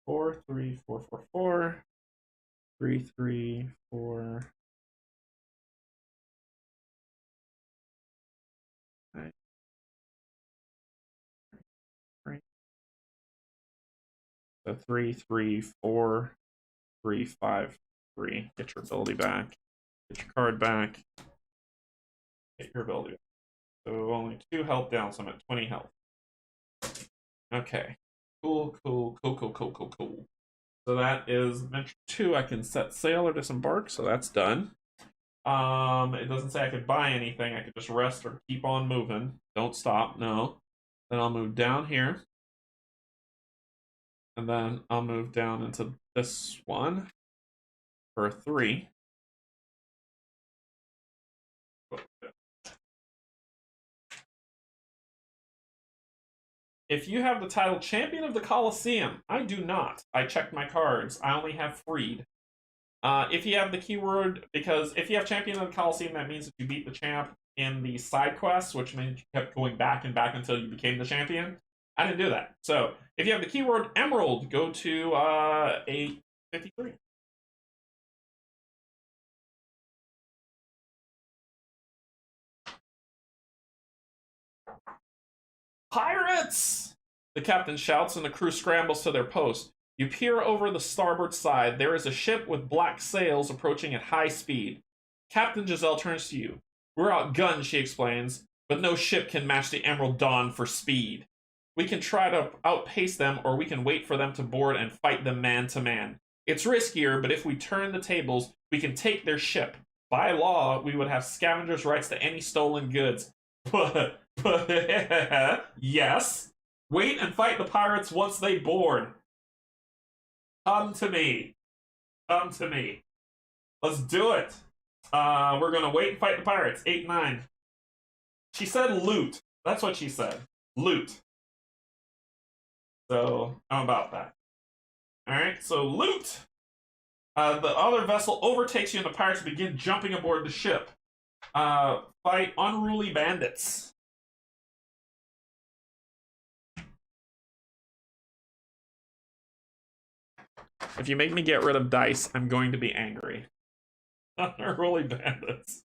4, 3, 4, 4, 4. 3, 3, 4. So 3, 3, 4, 3, 5, 3. Get your ability back. Get your card back. Get your ability back. So only 2 health down, so I'm at 20 health. Okay. Cool. So that is Adventure 2. I can set sail or disembark, so that's done. It doesn't say I could buy anything. I could just rest or keep on moving. Don't stop, no. Then I'll move down here. And then I'll move down into this one for 3. If you have the title Champion of the Colosseum, I do not. I checked my cards. I only have Freed. If you have the keyword, because if you have Champion of the Colosseum, that means that you beat the champ in the side quests, which means you kept going back and back until you became the champion. I didn't do that. So if you have the keyword Emerald, go to 853. Pirates! The captain shouts and the crew scrambles to their post. You peer over the starboard side. There is a ship with black sails approaching at high speed. Captain Giselle turns to you. We're outgunned, she explains, but no ship can match the Emerald Dawn for speed. We can try to outpace them, or we can wait for them to board and fight them man to man. It's riskier, but if we turn the tables, we can take their ship. By law, we would have scavengers' rights to any stolen goods. But yes. Wait and fight the pirates once they board. Come to me. Come to me. Let's do it. We're gonna wait and fight the pirates. 8, 9. She said loot. That's what she said. Loot. So I'm about that. Alright, so loot. The other vessel overtakes you and the pirates begin jumping aboard the ship. Fight unruly bandits. If you make me get rid of dice, I'm going to be angry. Unruly bandits.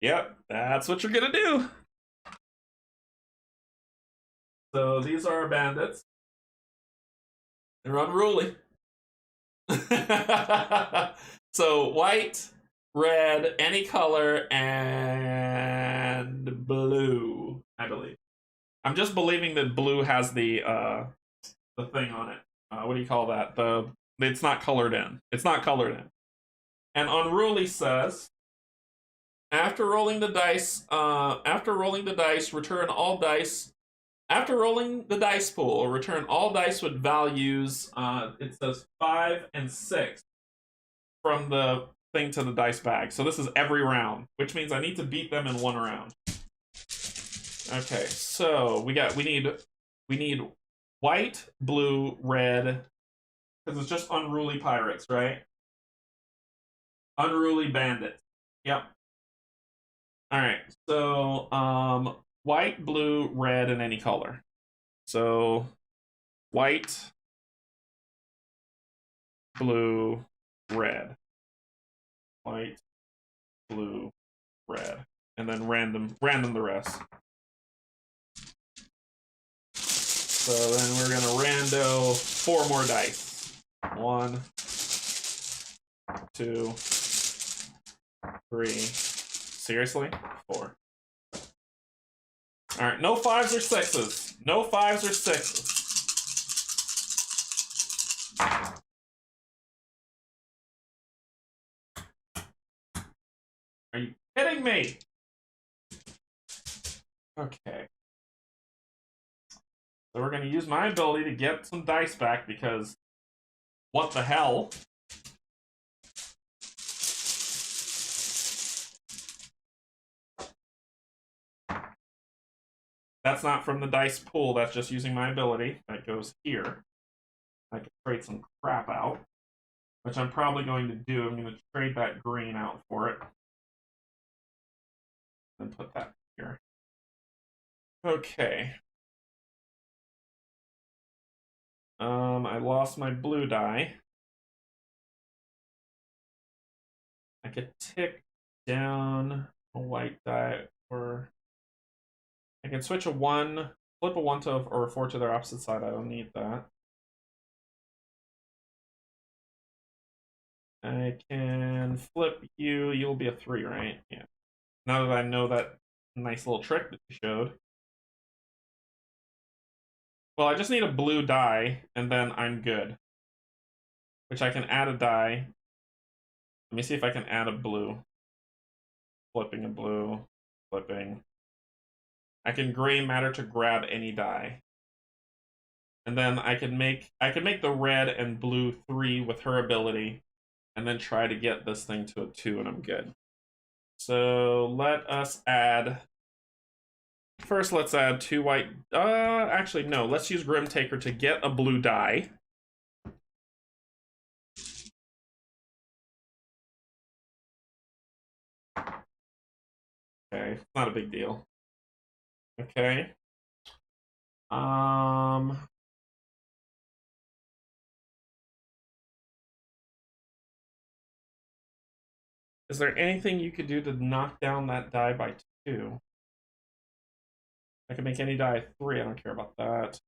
Yep, that's what you're gonna do. So these are our bandits. They're unruly. So white, red, any color, and blue, I believe. I'm just believing that blue has the thing on it. What do you call that? It's not colored in. It's not colored in. And Unruly says, after rolling the dice, return all dice. After rolling the dice pool, return all dice with values. It says 5 and 6 from the thing to the dice bag. So this is every round, which means I need to beat them in 1 round. Okay, so we need white, blue, red, because it's just unruly pirates, right? Unruly bandits. Yep. All right. So white, blue, red, and any color. So white, blue, red. White, blue, red. And then random the rest. So then we're gonna rando 4 more dice. 1, 2, 3. Seriously? 4. Alright, no 5s or 6s. No 5s or 6s. Are you kidding me? Okay. So we're going to use my ability to get some dice back because what the hell? That's not from the dice pool, that's just using my ability. That goes here. I can trade some crap out, which I'm probably going to do. I'm going to trade that green out for it. And put that here. Okay. I lost my blue die. I could tick down a white die, or I can switch a 1, flip a 1 to or a 4 to their opposite side. I don't need that. I can flip you. You'll be a 3, right? Yeah. Now that I know that nice little trick that you showed. Well, I just need a blue die, and then I'm good. Which I can add a die. Let me see if I can add a blue. Flipping a blue. Flipping. I can gray matter to grab any die. And then I could make the red and blue 3 with her ability, and then try to get this thing to a 2, and I'm good. So let us add. First, let's add 2 white. Actually, no. Let's use Grim Taker to get a blue die. Okay, not a big deal. Okay. Is there anything you could do to knock down that die by 2? I can make any die 3. I don't care about that.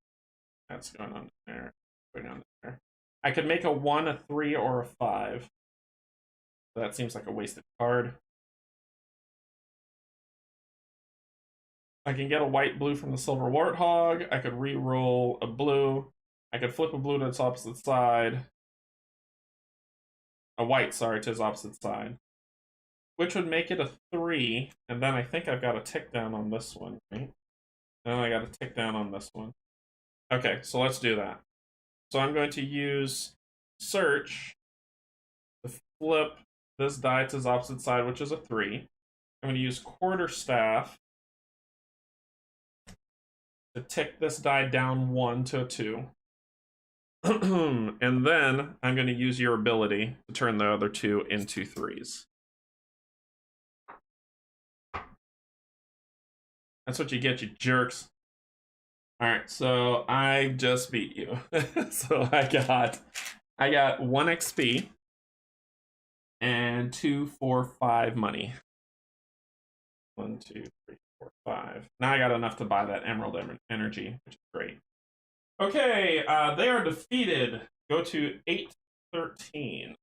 That's going on there. Going on there. I could make a 1, a 3, or a 5. That seems like a wasted card. I can get a white blue from the Silver Warthog. I could re-roll a blue. I could flip a blue to its opposite side. A white, sorry, to its opposite side. Which would make it a 3. And then I think I've got a tick down on this one, right? And I got a tick down on this one. Okay, so let's do that. So I'm going to use Search to flip this die to its opposite side, which is a 3. I'm going to use Quarterstaff to tick this die down 1 to a 2. And then I'm going to use your ability to turn the other 2 into 3s. That's what you get, you jerks. Alright, so I just beat you. So I got 1 XP and 2, 4, 5 money. 1, 2, 3, 4, 5. Now I got enough to buy that Emerald Energy, which is great. Okay, they are defeated. Go to 8-13.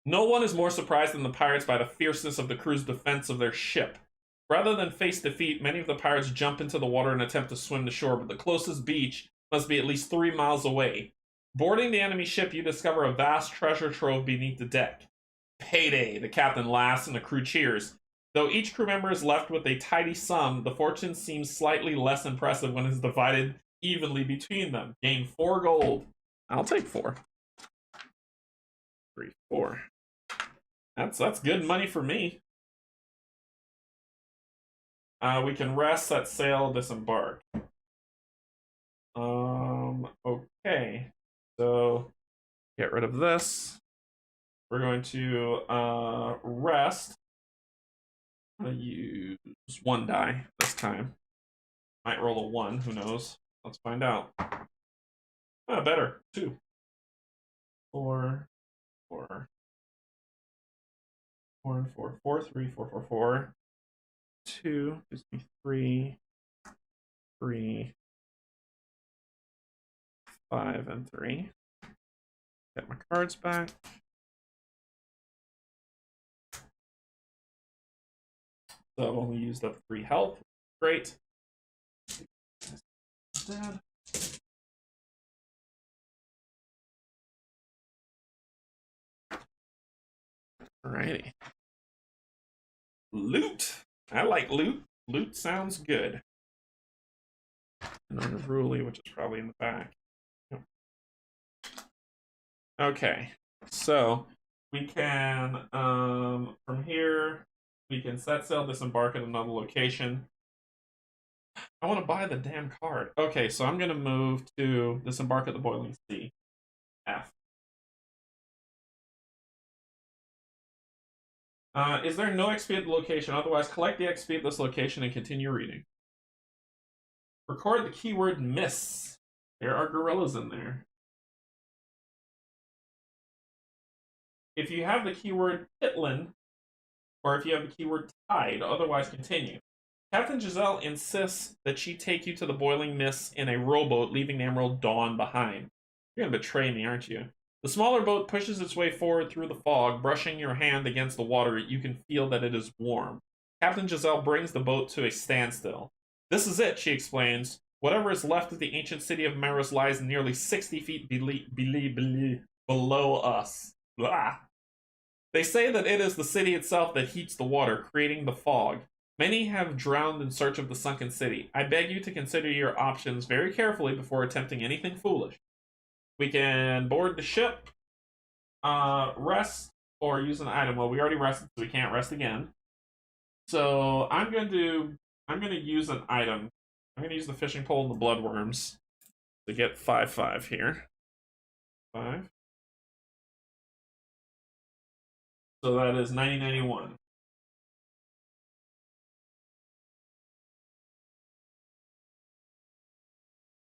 No one is more surprised than the pirates by the fierceness of the crew's defense of their ship. Rather than face defeat, many of the pirates jump into the water and attempt to swim to shore, but the closest beach must be at least 3 miles away. Boarding the enemy ship, you discover a vast treasure trove beneath the deck. Payday! The captain laughs and the crew cheers. Though each crew member is left with a tidy sum, the fortune seems slightly less impressive when it is divided evenly between them. Gain 4 gold. I'll take 4. 3, 4. That's good money for me. We can rest, set sail, disembark. Okay. So get rid of this. We're going to rest. I'm gonna use 1 die this time. Might roll a 1, who knows? Let's find out. Oh, better. 2. 4, 4, 4, and 4. 4, 3, 4, 4, 4. 2 gives me 3, 3, 5, and 3. Get my cards back. So I've only used up 3 health. Great. Dead. Alrighty. Loot. I like loot. Loot sounds good. And Unruly, which is probably in the back. Yep. Okay. So we can from here we can set sail, disembark at another location. I want to buy the damn card. Okay, so I'm gonna move to disembark at the boiling sea. F. Is there no XP at the location? Otherwise, collect the XP at this location and continue reading. Record the keyword miss. There are gorillas in there. If you have the keyword Pitlin, or if you have the keyword tide, otherwise continue. Captain Giselle insists that she take you to the boiling mist in a rowboat, leaving the Emerald Dawn behind. You're gonna betray me, aren't you? The smaller boat pushes its way forward through the fog, brushing your hand against the water. You can feel that it is warm. Captain Giselle brings the boat to a standstill. This is it, she explains. Whatever is left of the ancient city of Meros lies nearly 60 feet below us. Blah. They say that it is the city itself that heats the water, creating the fog. Many have drowned in search of the sunken city. I beg you to consider your options very carefully before attempting anything foolish. We can board the ship, rest, or use an item. Well, we already rested, so we can't rest again. So I'm going to use an item. I'm going to use the fishing pole and the bloodworms to get 5/5 here. 5. So that is 90/91.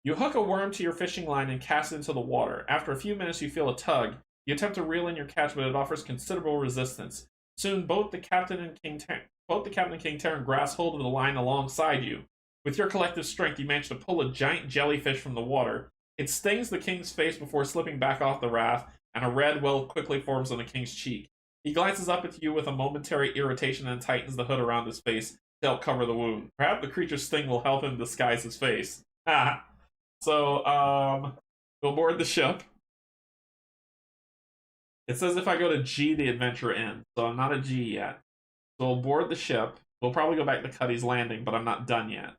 You hook a worm to your fishing line and cast it into the water. After a few minutes, you feel a tug. You attempt to reel in your catch, but it offers considerable resistance. Soon, both the captain and King Terran grasp hold of the line alongside you. With your collective strength, you manage to pull a giant jellyfish from the water. It stings the king's face before slipping back off the raft, and a red well quickly forms on the king's cheek. He glances up at you with a momentary irritation and tightens the hood around his face to help cover the wound. Perhaps the creature's sting will help him disguise his face. So, we'll board the ship. It says if I go to G, the adventure ends. So I'm not a G yet. So we'll board the ship. We'll probably go back to Cuddy's Landing, but I'm not done yet.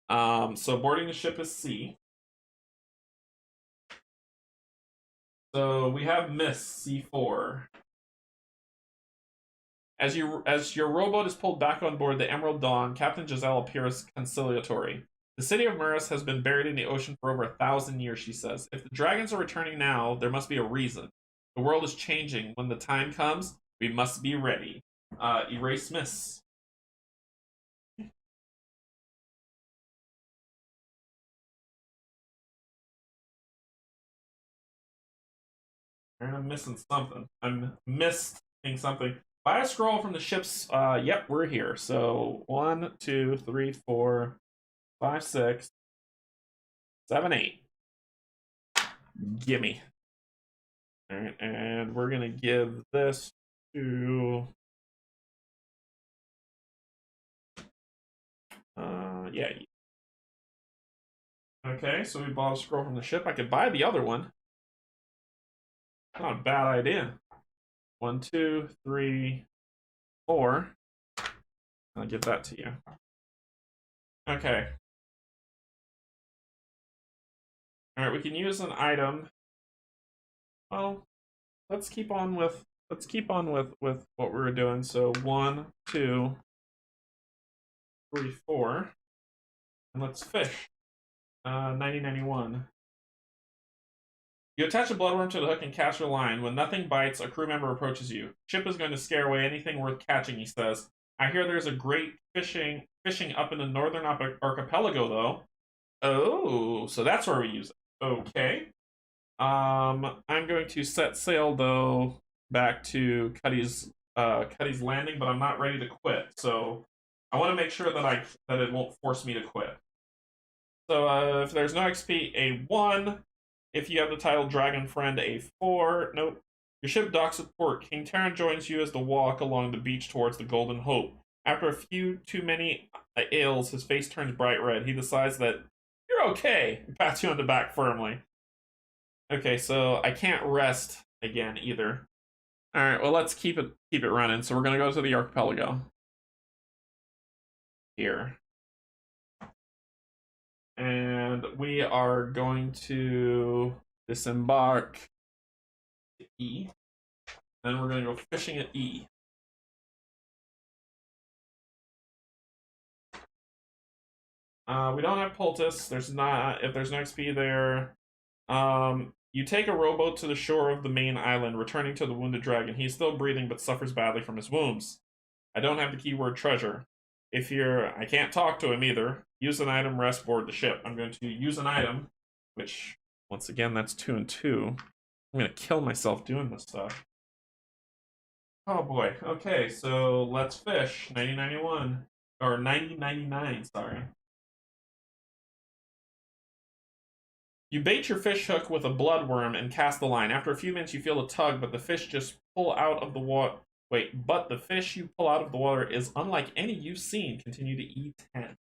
So boarding the ship is C. So we have Miss C4. As your rowboat is pulled back on board the Emerald Dawn, Captain Giselle appears conciliatory. The city of Meros has been buried in the ocean for over 1,000 years, she says. If the dragons are returning now, there must be a reason. The world is changing. When the time comes, we must be ready. Erase miss. I'm missing something. I'm missing something. Buy a scroll from the ship's. Yep, we're here. So 1, 2, 3, 4, 5, 6, 7, 8. Gimme. All right, and we're gonna give this to. Yeah. Okay, so we bought a scroll from the ship. I could buy the other one. Not a bad idea. 1, 2, 3, 4. I'll give that to you. Okay. All right, we can use an item. Well, let's keep on with what we were doing. So 1, 2, 3, 4, and let's fish. 90/91. You attach a bloodworm to the hook and cast your line. When nothing bites, a crew member approaches you. Ship is going to scare away anything worth catching, he says. I hear there's a great fishing up in the northern archipelago, though. Oh, so that's where we use it. Okay. I'm going to set sail though back to Cuddy's Landing, but I'm not ready to quit. So I want to make sure that it won't force me to quit. So if there's no XP, A1. If you have the title Dragon Friend, A4. Nope. Your ship docks at port. King Terran joins you as the walk along the beach towards the Golden Hope. After a few too many ales, his face turns bright red. He decides that you're okay. He pats you on the back firmly. Okay, so I can't rest again either. All right, well let's keep it running. So we're gonna go to the archipelago here, and we are going to disembark to E. Then we're gonna go fishing at E. We don't have poultice. There's not. If there's no XP there, you take a rowboat to the shore of the main island, returning to the wounded dragon. He's still breathing, but suffers badly from his wounds. I don't have the keyword treasure. I can't talk to him either. Use an item, rest, board the ship. I'm going to use an item, which, once again, that's 2 and 2. I'm going to kill myself doing this stuff. Oh boy. Okay, so let's fish. 9091. Or 9099, sorry. You bait your fish hook with a bloodworm and cast the line. After a few minutes, you feel a tug, but the fish just pull out of the water. Wait, but the fish you pull out of the water is unlike any you've seen. Continue to E10.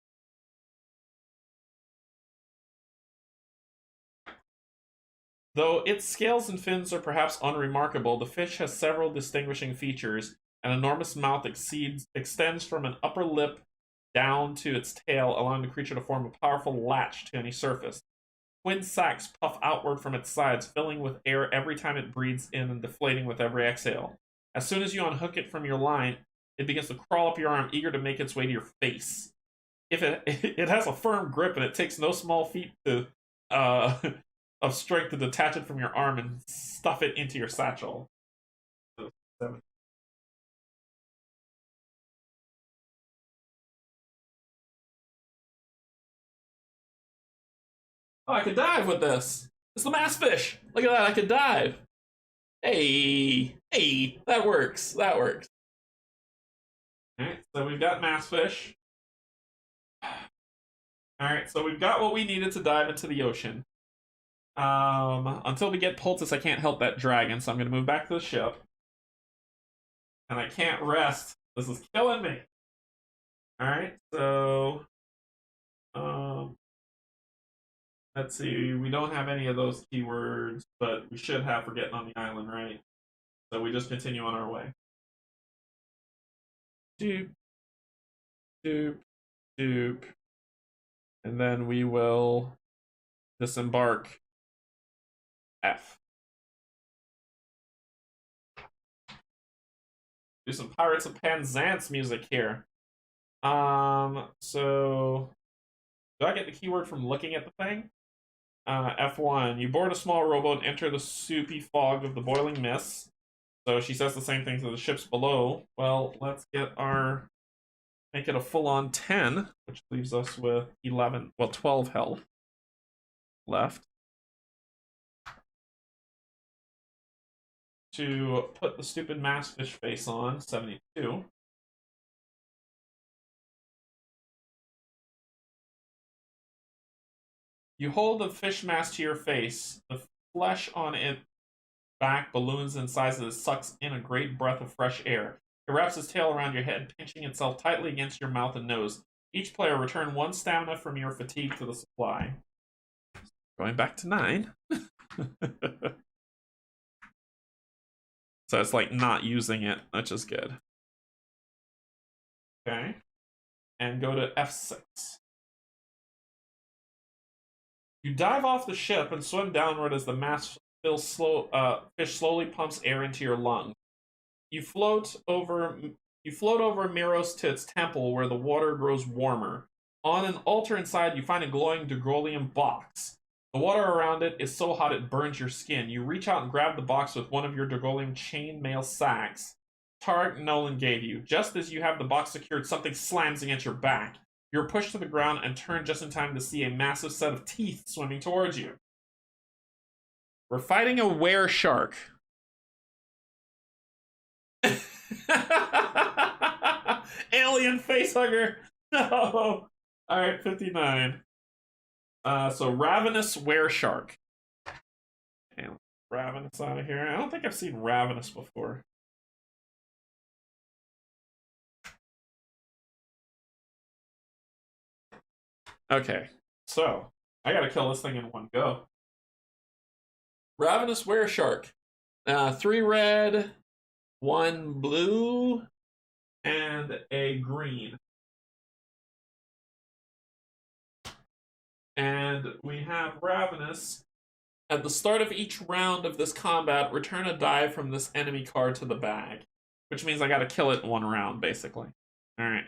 Though its scales and fins are perhaps unremarkable, the fish has several distinguishing features. An enormous mouth extends from an upper lip down to its tail, allowing the creature to form a powerful latch to any surface. Twin sacs puff outward from its sides, filling with air every time it breathes in and deflating with every exhale. As soon as you unhook it from your line, it begins to crawl up your arm, eager to make its way to your face. If it has a firm grip, and it takes no small feat of strength to detach it from your arm and stuff it into your satchel. Oh, I could dive with this. It's the mass fish. Look at that. I could dive. Hey, that works. That works. Alright, so we've got mass fish. Alright, so we've got what we needed to dive into the ocean. Until we get poultice, I can't help that dragon, so I'm going to move back to the ship. And I can't rest. This is killing me. Alright, so... let's see, we don't have any of those keywords, but we should have for getting on the island, right? So we just continue on our way. Doop, doop, doop. And then we will disembark F. Do some Pirates of Penzance music here. So do I get the keyword from looking at the thing? F1. You board a small rowboat and enter the soupy fog of the boiling mist. So she says the same thing to the ships below. Well, let's make it a full-on 10, which leaves us with 12 health left. To put the stupid mass fish face on, 72. You hold the fish mask to your face. The flesh on its back balloons in size as it sucks in a great breath of fresh air. It wraps its tail around your head, pinching itself tightly against your mouth and nose. Each player return 1 stamina from your fatigue to the supply. Going back to 9. So it's like not using it, which is good. Okay. And go to F6. You dive off the ship and swim downward as the mass fish slowly pumps air into your lungs. You float over Miros to its temple, where the water grows warmer. On an altar inside, you find a glowing Dragolian box. The water around it is so hot it burns your skin. You reach out and grab the box with one of your Dragolian chainmail sacks, target Nolan gave you. Just as you have the box secured, something slams against your back. You're pushed to the ground and turn just in time to see a massive set of teeth swimming towards you. We're fighting a were shark. Alien facehugger. No. All right, 59. So ravenous were shark. And ravenous out of here. I don't think I've seen ravenous before. Okay, so I gotta kill this thing in one go. Ravenous were shark. 3 red, 1 blue, and a green. And we have Ravenous. At the start of each round of this combat, return a die from this enemy card to the bag. Which means I gotta kill it in one round, basically. Alright.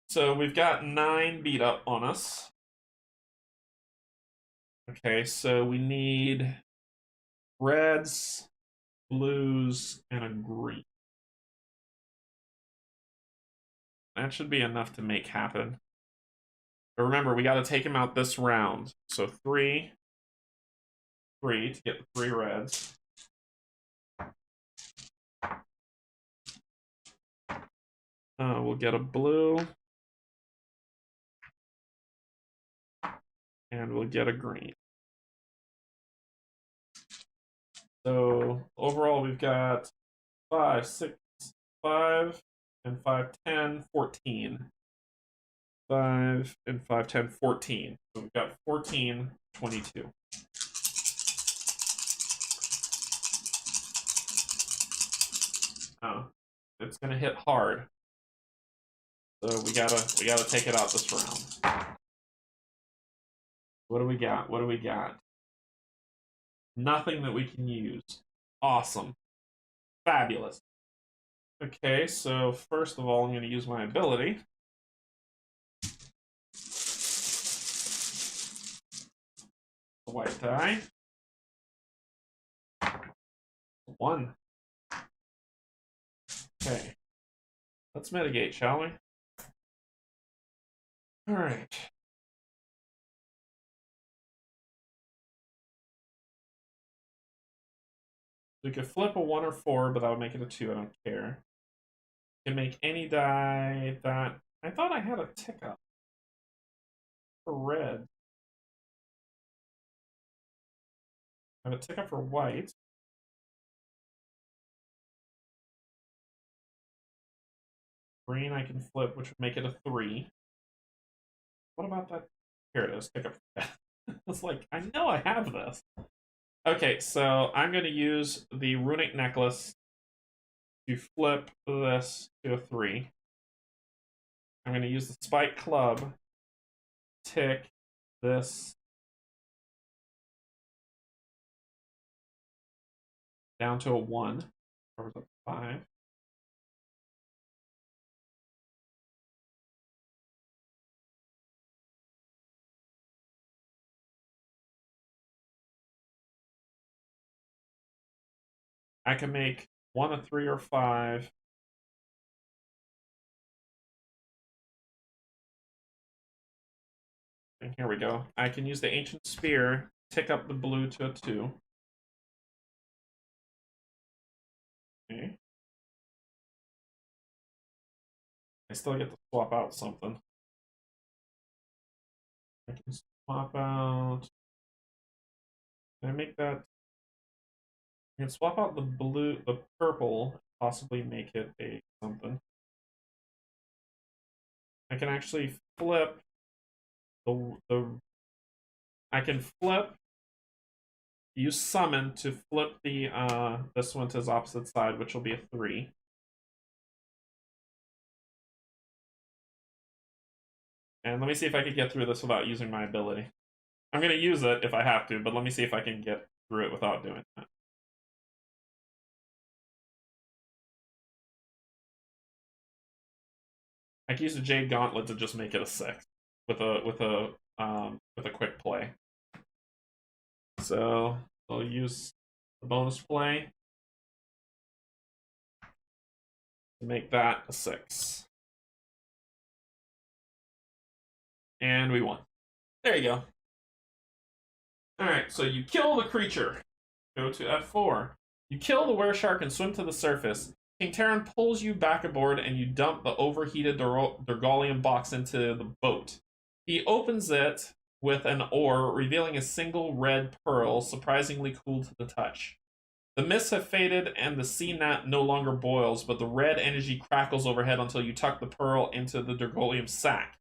So we've got 9 beat up on us. Okay, so we need reds, blues, and a green. That should be enough to make happen. But remember, we got to take him out this round. So 3 to get the 3 reds. We'll get a blue. And we'll get a green. So overall, we've got 5, 6, 5, and 5, 10, 14. 5 and 5, 10, 14. So we've got 14, 22. Oh, it's gonna hit hard. So we gotta take it out this round. What do we got? What do we got? Nothing that we can use. Awesome. Fabulous. Okay, so first of all, I'm going to use my ability. The white die. 1. Okay. Let's mitigate, shall we? Alright. We could flip a 1 or 4, but that would make it a 2. I don't care. Can make any die that... I thought I had a tick up for red. I have a tick up for white. Green I can flip, which would make it a 3. What about that? Here it is. Tick up for red. It's like, I know I have this. Okay, so I'm going to use the runic necklace to flip this to a 3. I'm going to use the spike club, tick this down to a 1. Covers up 5. I can make 1 a 3 or 5. And here we go. I can use the ancient spear, tick up the blue to a 2. Okay. I still get to swap out something. I can swap out... Can I make that... I can swap out the blue, the purple, possibly make it a something. I can actually flip I can flip, use summon to flip the this one to its opposite side, which will be a 3. And let me see if I can get through this without using my ability. I'm going to use it if I have to, but let me see if I can get through it without doing that. I can use the Jade Gauntlet to just make it a 6 with a quick play. So I'll use the bonus play. to make that a 6. And we won. There you go. Alright, so you kill the creature. Go to F4. You kill the wereshark and swim to the surface. King Terran pulls you back aboard and you dump the overheated Dragalian box into the boat. He opens it with an oar, revealing a single red pearl, surprisingly cool to the touch. The mists have faded and the sea no longer boils, but the red energy crackles overhead until you tuck the pearl into the Dragalian sack.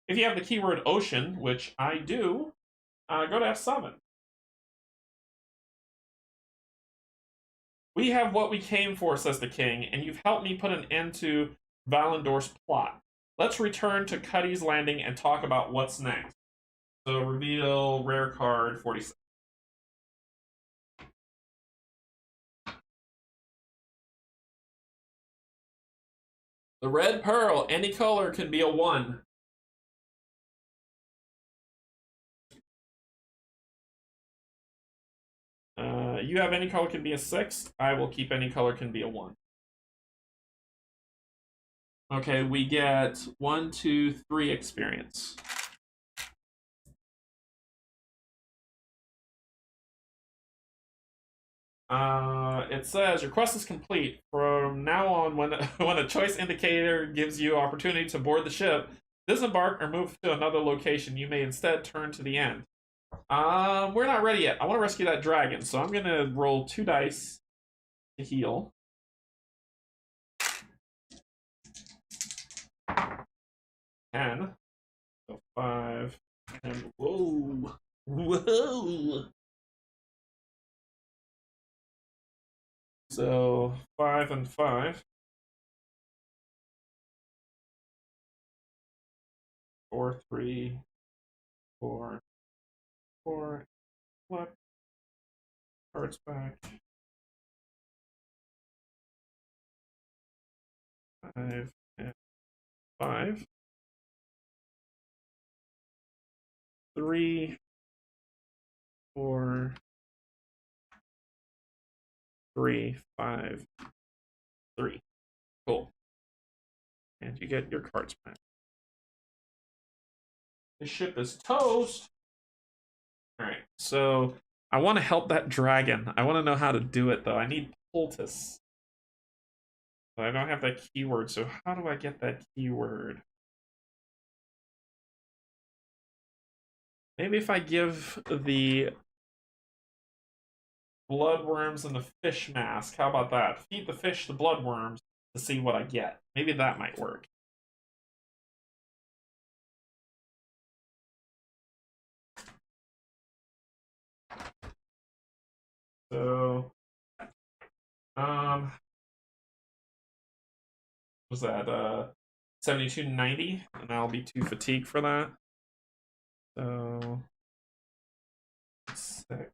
If you have the keyword ocean, which I do, go to F7. We have what we came for, says the king, and you've helped me put an end to Virondor's plot. Let's return to Cuddy's Landing and talk about what's next. So reveal rare card 46. The red pearl, any color, can be a 1. You have any color can be a 6. I will keep any color can be a 1. Okay, we get 1, 2, 3 experience. It says your quest is complete. From now on, when a choice indicator gives you opportunity to board the ship, disembark or move to another location, you may instead turn to the end. We're not ready yet. I want to rescue that dragon, so I'm gonna roll 2 dice to heal. 10. So 5. And whoa. Whoa. So 5 and 5. 4, 3, 4, 4. What? Cards back. 5 and 5. 3, 4, 3, 5, 3. Cool. And you get your cards back. The ship is toast. Alright, so I want to help that dragon. I want to know how to do it, though. I need cultists. But I don't have that keyword, so how do I get that keyword? Maybe if I give the bloodworms and the fish mask, how about that? Feed the fish the bloodworms to see what I get. Maybe that might work. So, was that 7290? And I'll be too fatigued for that. So, 6.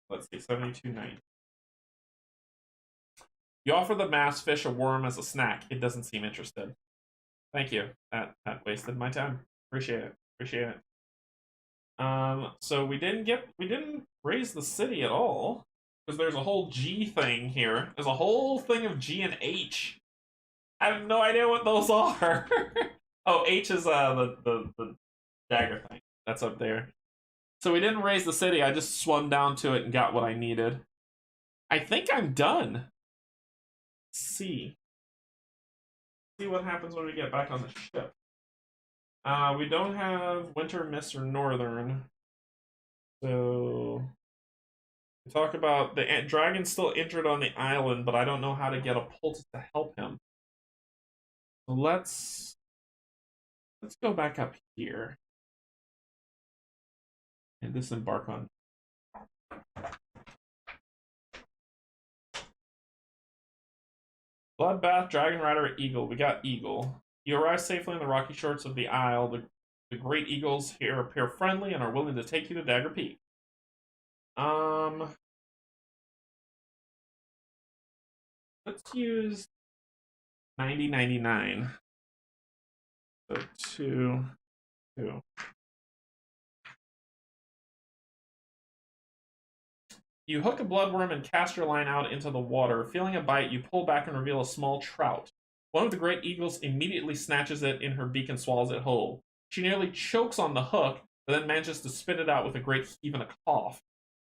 Let's see, 7290. You offer the masked fish a worm as a snack. It doesn't seem interested. Thank you. That wasted my time. Appreciate it. Appreciate it. So we didn't raise the city at all because there's a whole G thing here. There's a whole thing of G and H. I have no idea what those are. Oh, H is the dagger thing. That's up there. So we didn't raise the city. I just swum down to it and got what I needed. I think I'm done. Let's see. See what happens when we get back on the ship. We don't have winter, mist, or northern. So we talk about the dragon still injured on the island, but I don't know how to get a poultice to help him. So let's go back up here and disembark on. Bloodbath, Dragon Rider, Eagle. We got Eagle. You arrive safely in the rocky shores of the Isle. The great eagles here appear friendly and are willing to take you to Dagger Peak. Let's use 9099. So 2, 2. You hook a bloodworm and cast your line out into the water. Feeling a bite, you pull back and reveal a small trout. One of the great eagles immediately snatches it in her beak and swallows it whole. She nearly chokes on the hook, but then manages to spit it out with a great heave and a cough.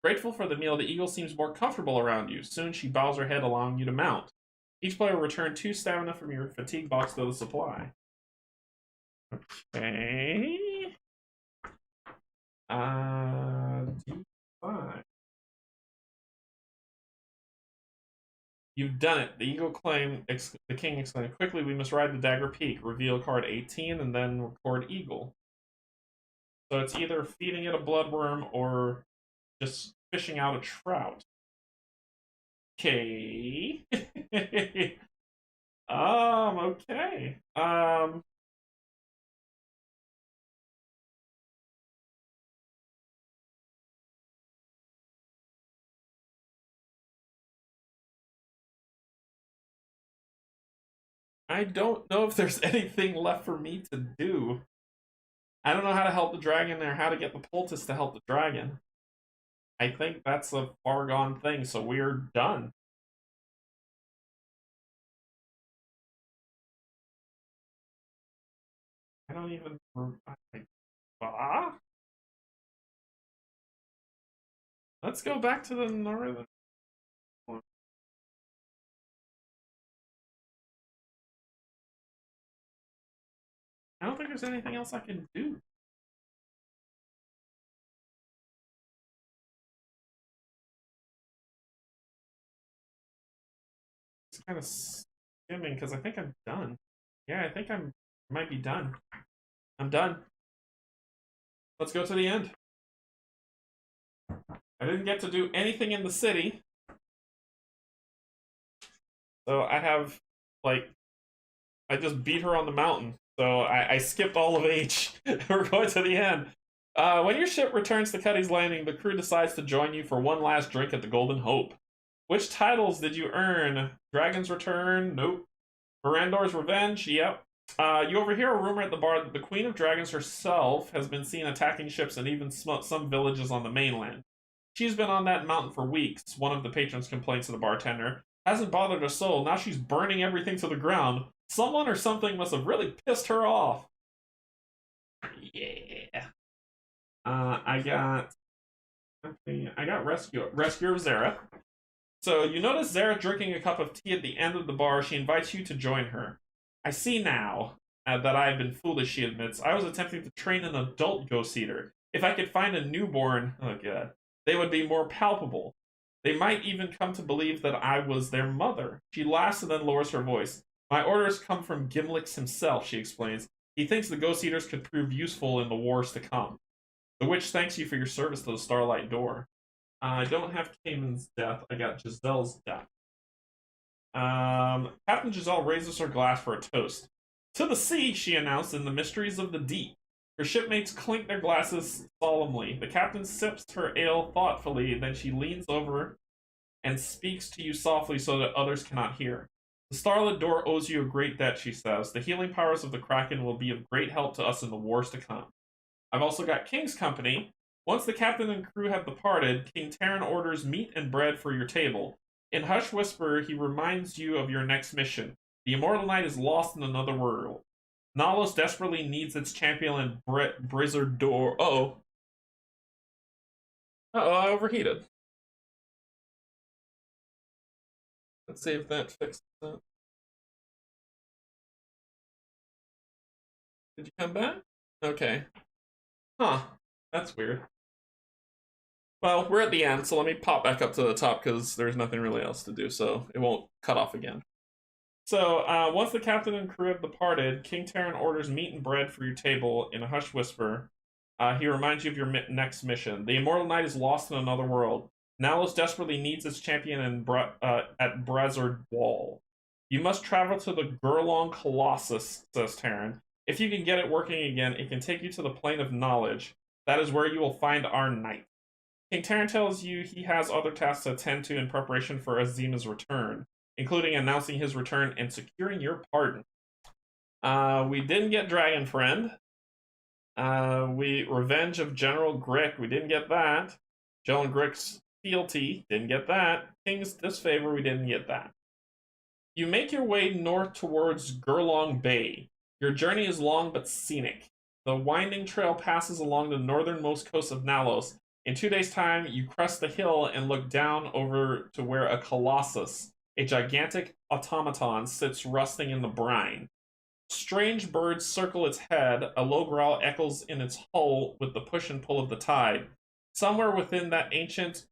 Grateful for the meal, the eagle seems more comfortable around you. Soon she bows her head, allowing you to mount. Each player will return 2 stamina from your fatigue box to the supply. Okay. D5. You've done it. The eagle claimed, the king exclaimed, quickly, we must ride the dagger peak. Reveal card 18 and then record eagle. So it's either feeding it a bloodworm or just fishing out a trout. Okay. Okay. I don't know if there's anything left for me to do. I don't know how to help the dragon or how to get the poultice to help the dragon. I think that's a far gone thing, so we're done. I don't even. Let's go back to the northern one. I don't think there's anything else I can do. It's kind of skimming because I think I'm done. Yeah, I think might be done. I'm done. Let's go to the end. I didn't get to do anything in the city. So I have, like, I just beat her on the mountain. So I skipped all of H. We're going to the end. When your ship returns to Cuddy's Landing, the crew decides to join you for one last drink at the Golden Hope. Which titles did you earn? Dragon's Return? Nope. Virondor's Revenge? Yep. You overhear a rumor at the bar that the Queen of Dragons herself has been seen attacking ships and even some villages on the mainland. She's been on that mountain for weeks, one of the patrons complains to the bartender. Hasn't bothered a soul, now she's burning everything to the ground. Someone or something must have really pissed her off. Yeah. I got Rescuer of Xerath. So you notice Xerath drinking a cup of tea at the end of the bar. She invites you to join her. I see now that I have been foolish, she admits. I was attempting to train an adult ghost eater. If I could find a newborn, oh god, they would be more palpable. They might even come to believe that I was their mother. She laughs and then lowers her voice. My orders come from Gimlix himself, she explains. He thinks the ghost eaters could prove useful in the wars to come. The witch thanks you for your service to the Starlight Door. I don't have Cayman's death. I got Giselle's death. Captain Giselle raises her glass for a toast. To the sea, she announced, in the mysteries of the deep. Her shipmates clink their glasses solemnly. The captain sips her ale thoughtfully, then she leans over and speaks to you softly so that others cannot hear. The Starlit Door owes you a great debt, she says. The healing powers of the Kraken will be of great help to us in the wars to come. I've also got King's company. Once the captain and crew have departed, King Terran orders meat and bread for your table. In Hush Whisper, he reminds you of your next mission. The Immortal Knight is lost in another world. Nalos desperately needs its champion in Virondor. Uh-oh. Uh-oh, I overheated. Let's see if that fixes that. Did you come back? Okay. Huh. That's weird. Well, we're at the end, so let me pop back up to the top because there's nothing really else to do, so it won't cut off again. So, once the captain and crew have departed, King Terran orders meat and bread for your table in a hushed whisper. He reminds you of your next mission. The Immortal Knight is lost in another world. Nalos desperately needs its champion at Brazard Wall. You must travel to the Gurlong Colossus, says Terran. If you can get it working again, it can take you to the plane of knowledge. That is where you will find our knight. King Terran tells you he has other tasks to attend to in preparation for Azima's return, including announcing his return and securing your pardon. We didn't get Dragon Friend. Revenge of General Grick. We didn't get that. General Grick's fealty, didn't get that. King's disfavor, we didn't get that. You make your way north towards Gurlong Bay. Your journey is long but scenic. The winding trail passes along the northernmost coast of Nalos. In 2 days' time, you crest the hill and look down over to where a colossus, a gigantic automaton, sits rusting in the brine. Strange birds circle its head. A low growl echoes in its hull with the push and pull of the tide. Somewhere within that ancient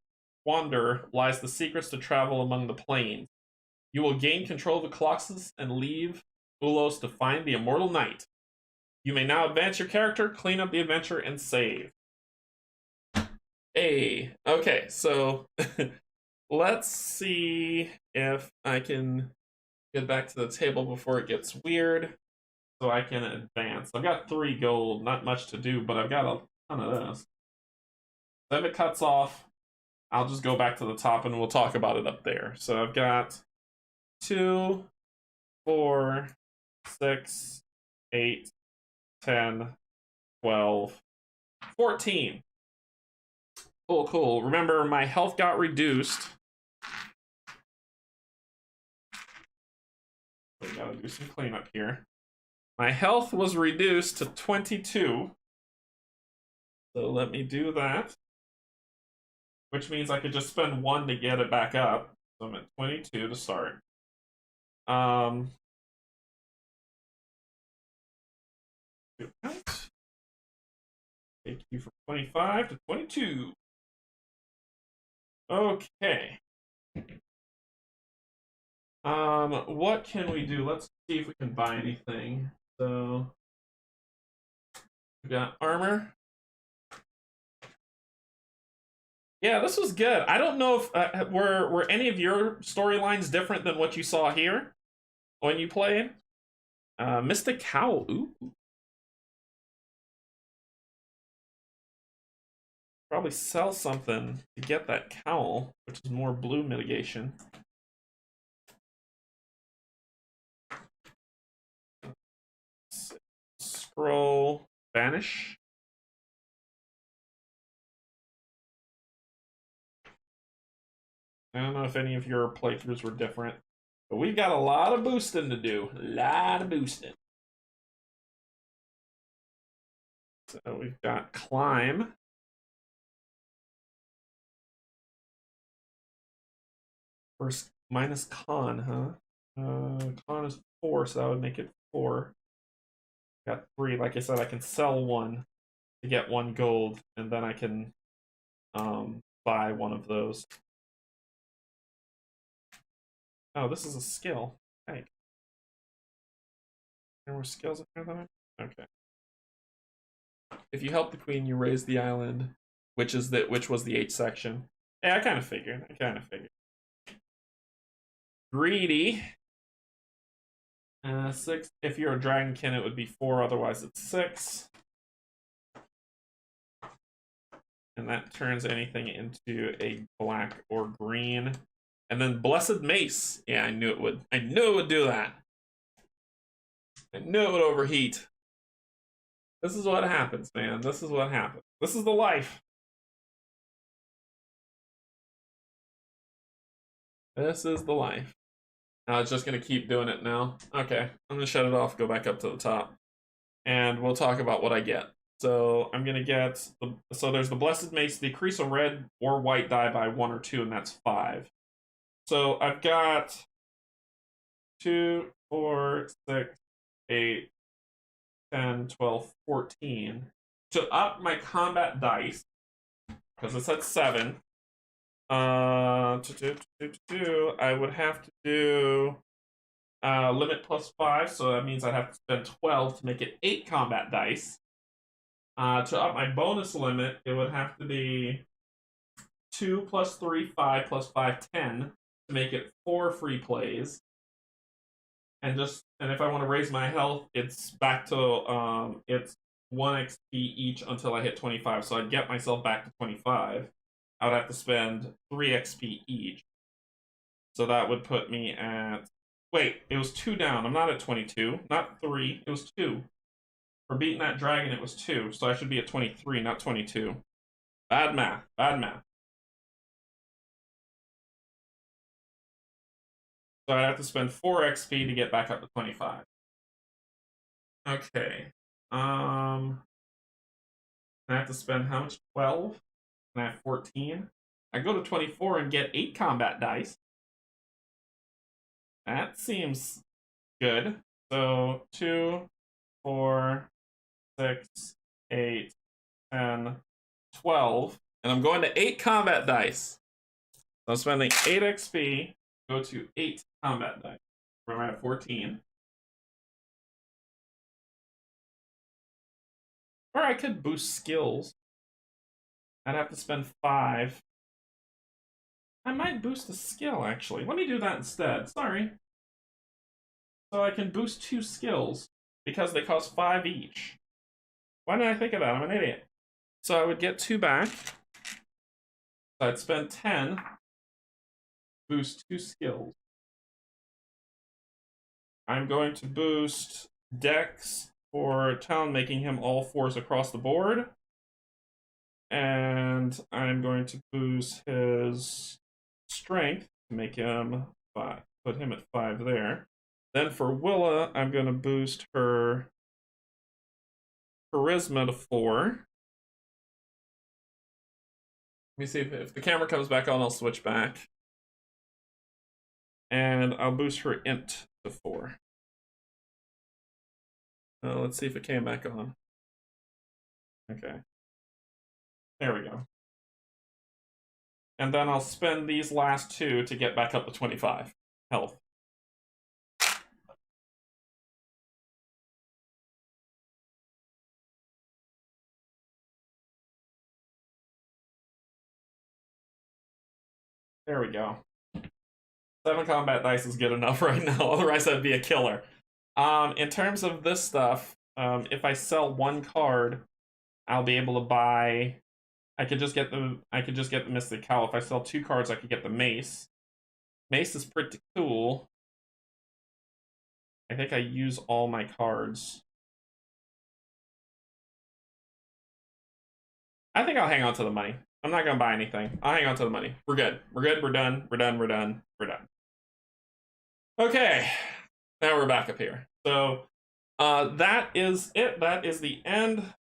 wonder lies the secrets to travel among the plains. You will gain control of the colossus and leave Ulos to find the immortal knight. You may now advance your character, clean up the adventure, and save. Hey, okay, so let's see if I can get back to the table before it gets weird so I can advance. I've got 3 gold, not much to do, but I've got a ton of this. So if it cuts off, I'll just go back to the top and we'll talk about it up there. So I've got 2, 4, 6, 8, 10, 12, 14. Cool, cool. Remember, my health got reduced. We gotta do some cleanup here. My health was reduced to 22. So let me do that. Which means I could just spend 1 to get it back up. So I'm at 22 to start. Take you from 25 to 22. Okay. What can we do? Let's see if we can buy anything. So we got armor. Yeah, this was good. I don't know if were any of your storylines different than what you saw here when you played. Mystic Cowl. Ooh. Probably sell something to get that cowl, which is more blue mitigation. Scroll, vanish. I don't know if any of your playthroughs were different, but we've got a lot of boosting to do. A lot of boosting. So we've got climb. First, minus con, huh? Con is 4, so that would make it 4. Got 3. Like I said, I can sell 1 to get 1 gold, and then I can buy 1 of those. Oh, this is a skill. Hey. There were skills up here that okay. If you help the queen, you raise the island, which was the H section. Yeah, I kind of figured. Greedy. 6. If you're a dragonkin, it would be 4. Otherwise, it's 6. And that turns anything into a black or green. And then Blessed Mace. Yeah, I knew it would. I knew it would do that. I knew it would overheat. This is what happens, man. This is what happens. This is the life. This is the life. Now it's just going to keep doing it now. Okay, I'm going to shut it off, go back up to the top. And we'll talk about what I get. So I'm going to get... So there's the Blessed Mace. Decrease a red or white die by 1 or 2, and that's 5. So I've got 2, 4, 6, 8, 10, 12, 14. To up my combat dice, because it's at 7, I would have to do limit plus 5, so that means I'd have to spend 12 to make it 8 combat dice. To up my bonus limit, it would have to be 2 plus 3, 5 plus 5, 10 to make it 4 free plays. And if I want to raise my health, it's back to it's 1 XP each until I hit 25. So I'd get myself back to 25. I would have to spend 3 XP each. So that would put me at... Wait, it was 2 down. I'm not at 22. Not 3. It was 2. For beating that dragon, it was 2. So I should be at 23, not 22. Bad math. Bad math. So I'd have to spend 4 XP to get back up to 25. Okay. I have to spend how much? 12? And I have 14. I go to 24 and get 8 combat dice. That seems good. So 2, 4, 6, 8, 10, 12. And I'm going to 8 combat dice. So I'm spending 8 XP, go to 8 combat dice. Where I'm at 14. Or I could boost skills. I'd have to spend 5. I might boost the skill, actually. Let me do that instead. Sorry. So I can boost 2 skills because they cost 5 each. Why didn't I think of that? I'm an idiot. So I would get 2 back. So I'd spend 10. Boost 2 skills. I'm going to boost Dex for Talon, making him all 4s across the board. And I'm going to boost his Strength to make him 5. Put him at 5 there. Then for Willa, I'm going to boost her Charisma to 4. Let me see if the camera comes back on, I'll switch back. And I'll boost her Int to 4. Let's see if it came back on. Okay. There we go. And then I'll spend these last 2 to get back up to 25 health. There we go. 7 combat dice is good enough right now, otherwise I'd be a killer. In terms of this stuff, if I sell 1 card, I'll be able to buy. I could just get the Mystic Cowl. If I sell 2 cards, I could get the Mace. Mace is pretty cool. I think I use all my cards. I think I'll hang on to the money. I'm not gonna buy anything. I'll hang on to the money. We're good. We're good. We're done. We're done. We're done. We're done. Okay. Now we're back up here. So that is it. That is the end.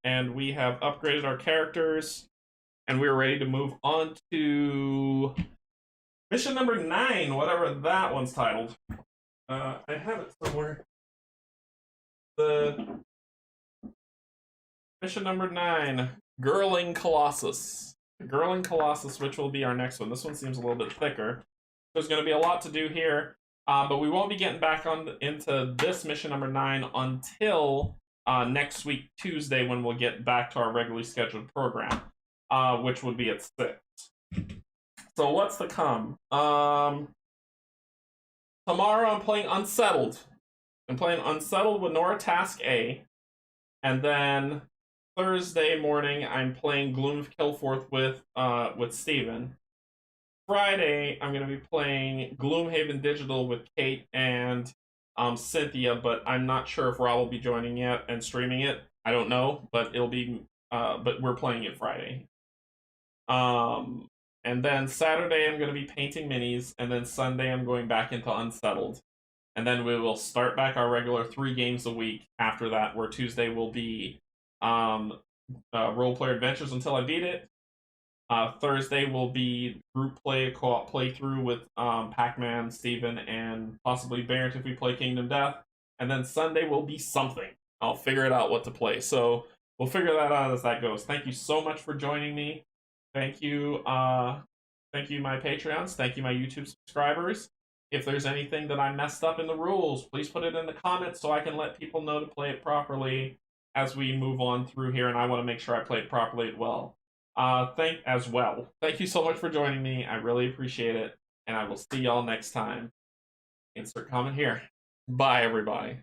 And we have upgraded our characters, and we're ready to move on to mission number 9, whatever that one's titled. I have it somewhere. The mission number 9, Girling Colossus. Girling Colossus, which will be our next one. This one seems a little bit thicker. There's going to be a lot to do here. But we won't be getting back into this mission number 9 until next week, Tuesday, when we'll get back to our regularly scheduled program, which would be at 6. So what's to come? Tomorrow I'm playing Unsettled. I'm playing Unsettled with Nora Task A. And then Thursday morning I'm playing Gloom of Kilforth with Steven. Friday, I'm going to be playing Gloomhaven Digital with Kate and Cynthia, but I'm not sure if Rob will be joining yet and streaming it. I don't know, but it'll be. But we're playing it Friday. And then Saturday, I'm going to be painting minis, and then Sunday, I'm going back into Unsettled, and then we will start back our regular 3 games a week after that. Where Tuesday will be Role Player Adventures until I beat it. Thursday will be group play, co-op playthrough with Pac-Man, Steven, and possibly Barrett if we play Kingdom Death. And then Sunday will be something. I'll figure it out what to play. So we'll figure that out as that goes. Thank you so much for joining me. Thank you, my Patreons. Thank you, my YouTube subscribers. If there's anything that I messed up in the rules, please put it in the comments so I can let people know to play it properly as we move on through here. And I want to make sure I play it properly as well. Thank you so much for joining me. I really appreciate it, and I will see y'all next time. Insert comment here. Bye, everybody.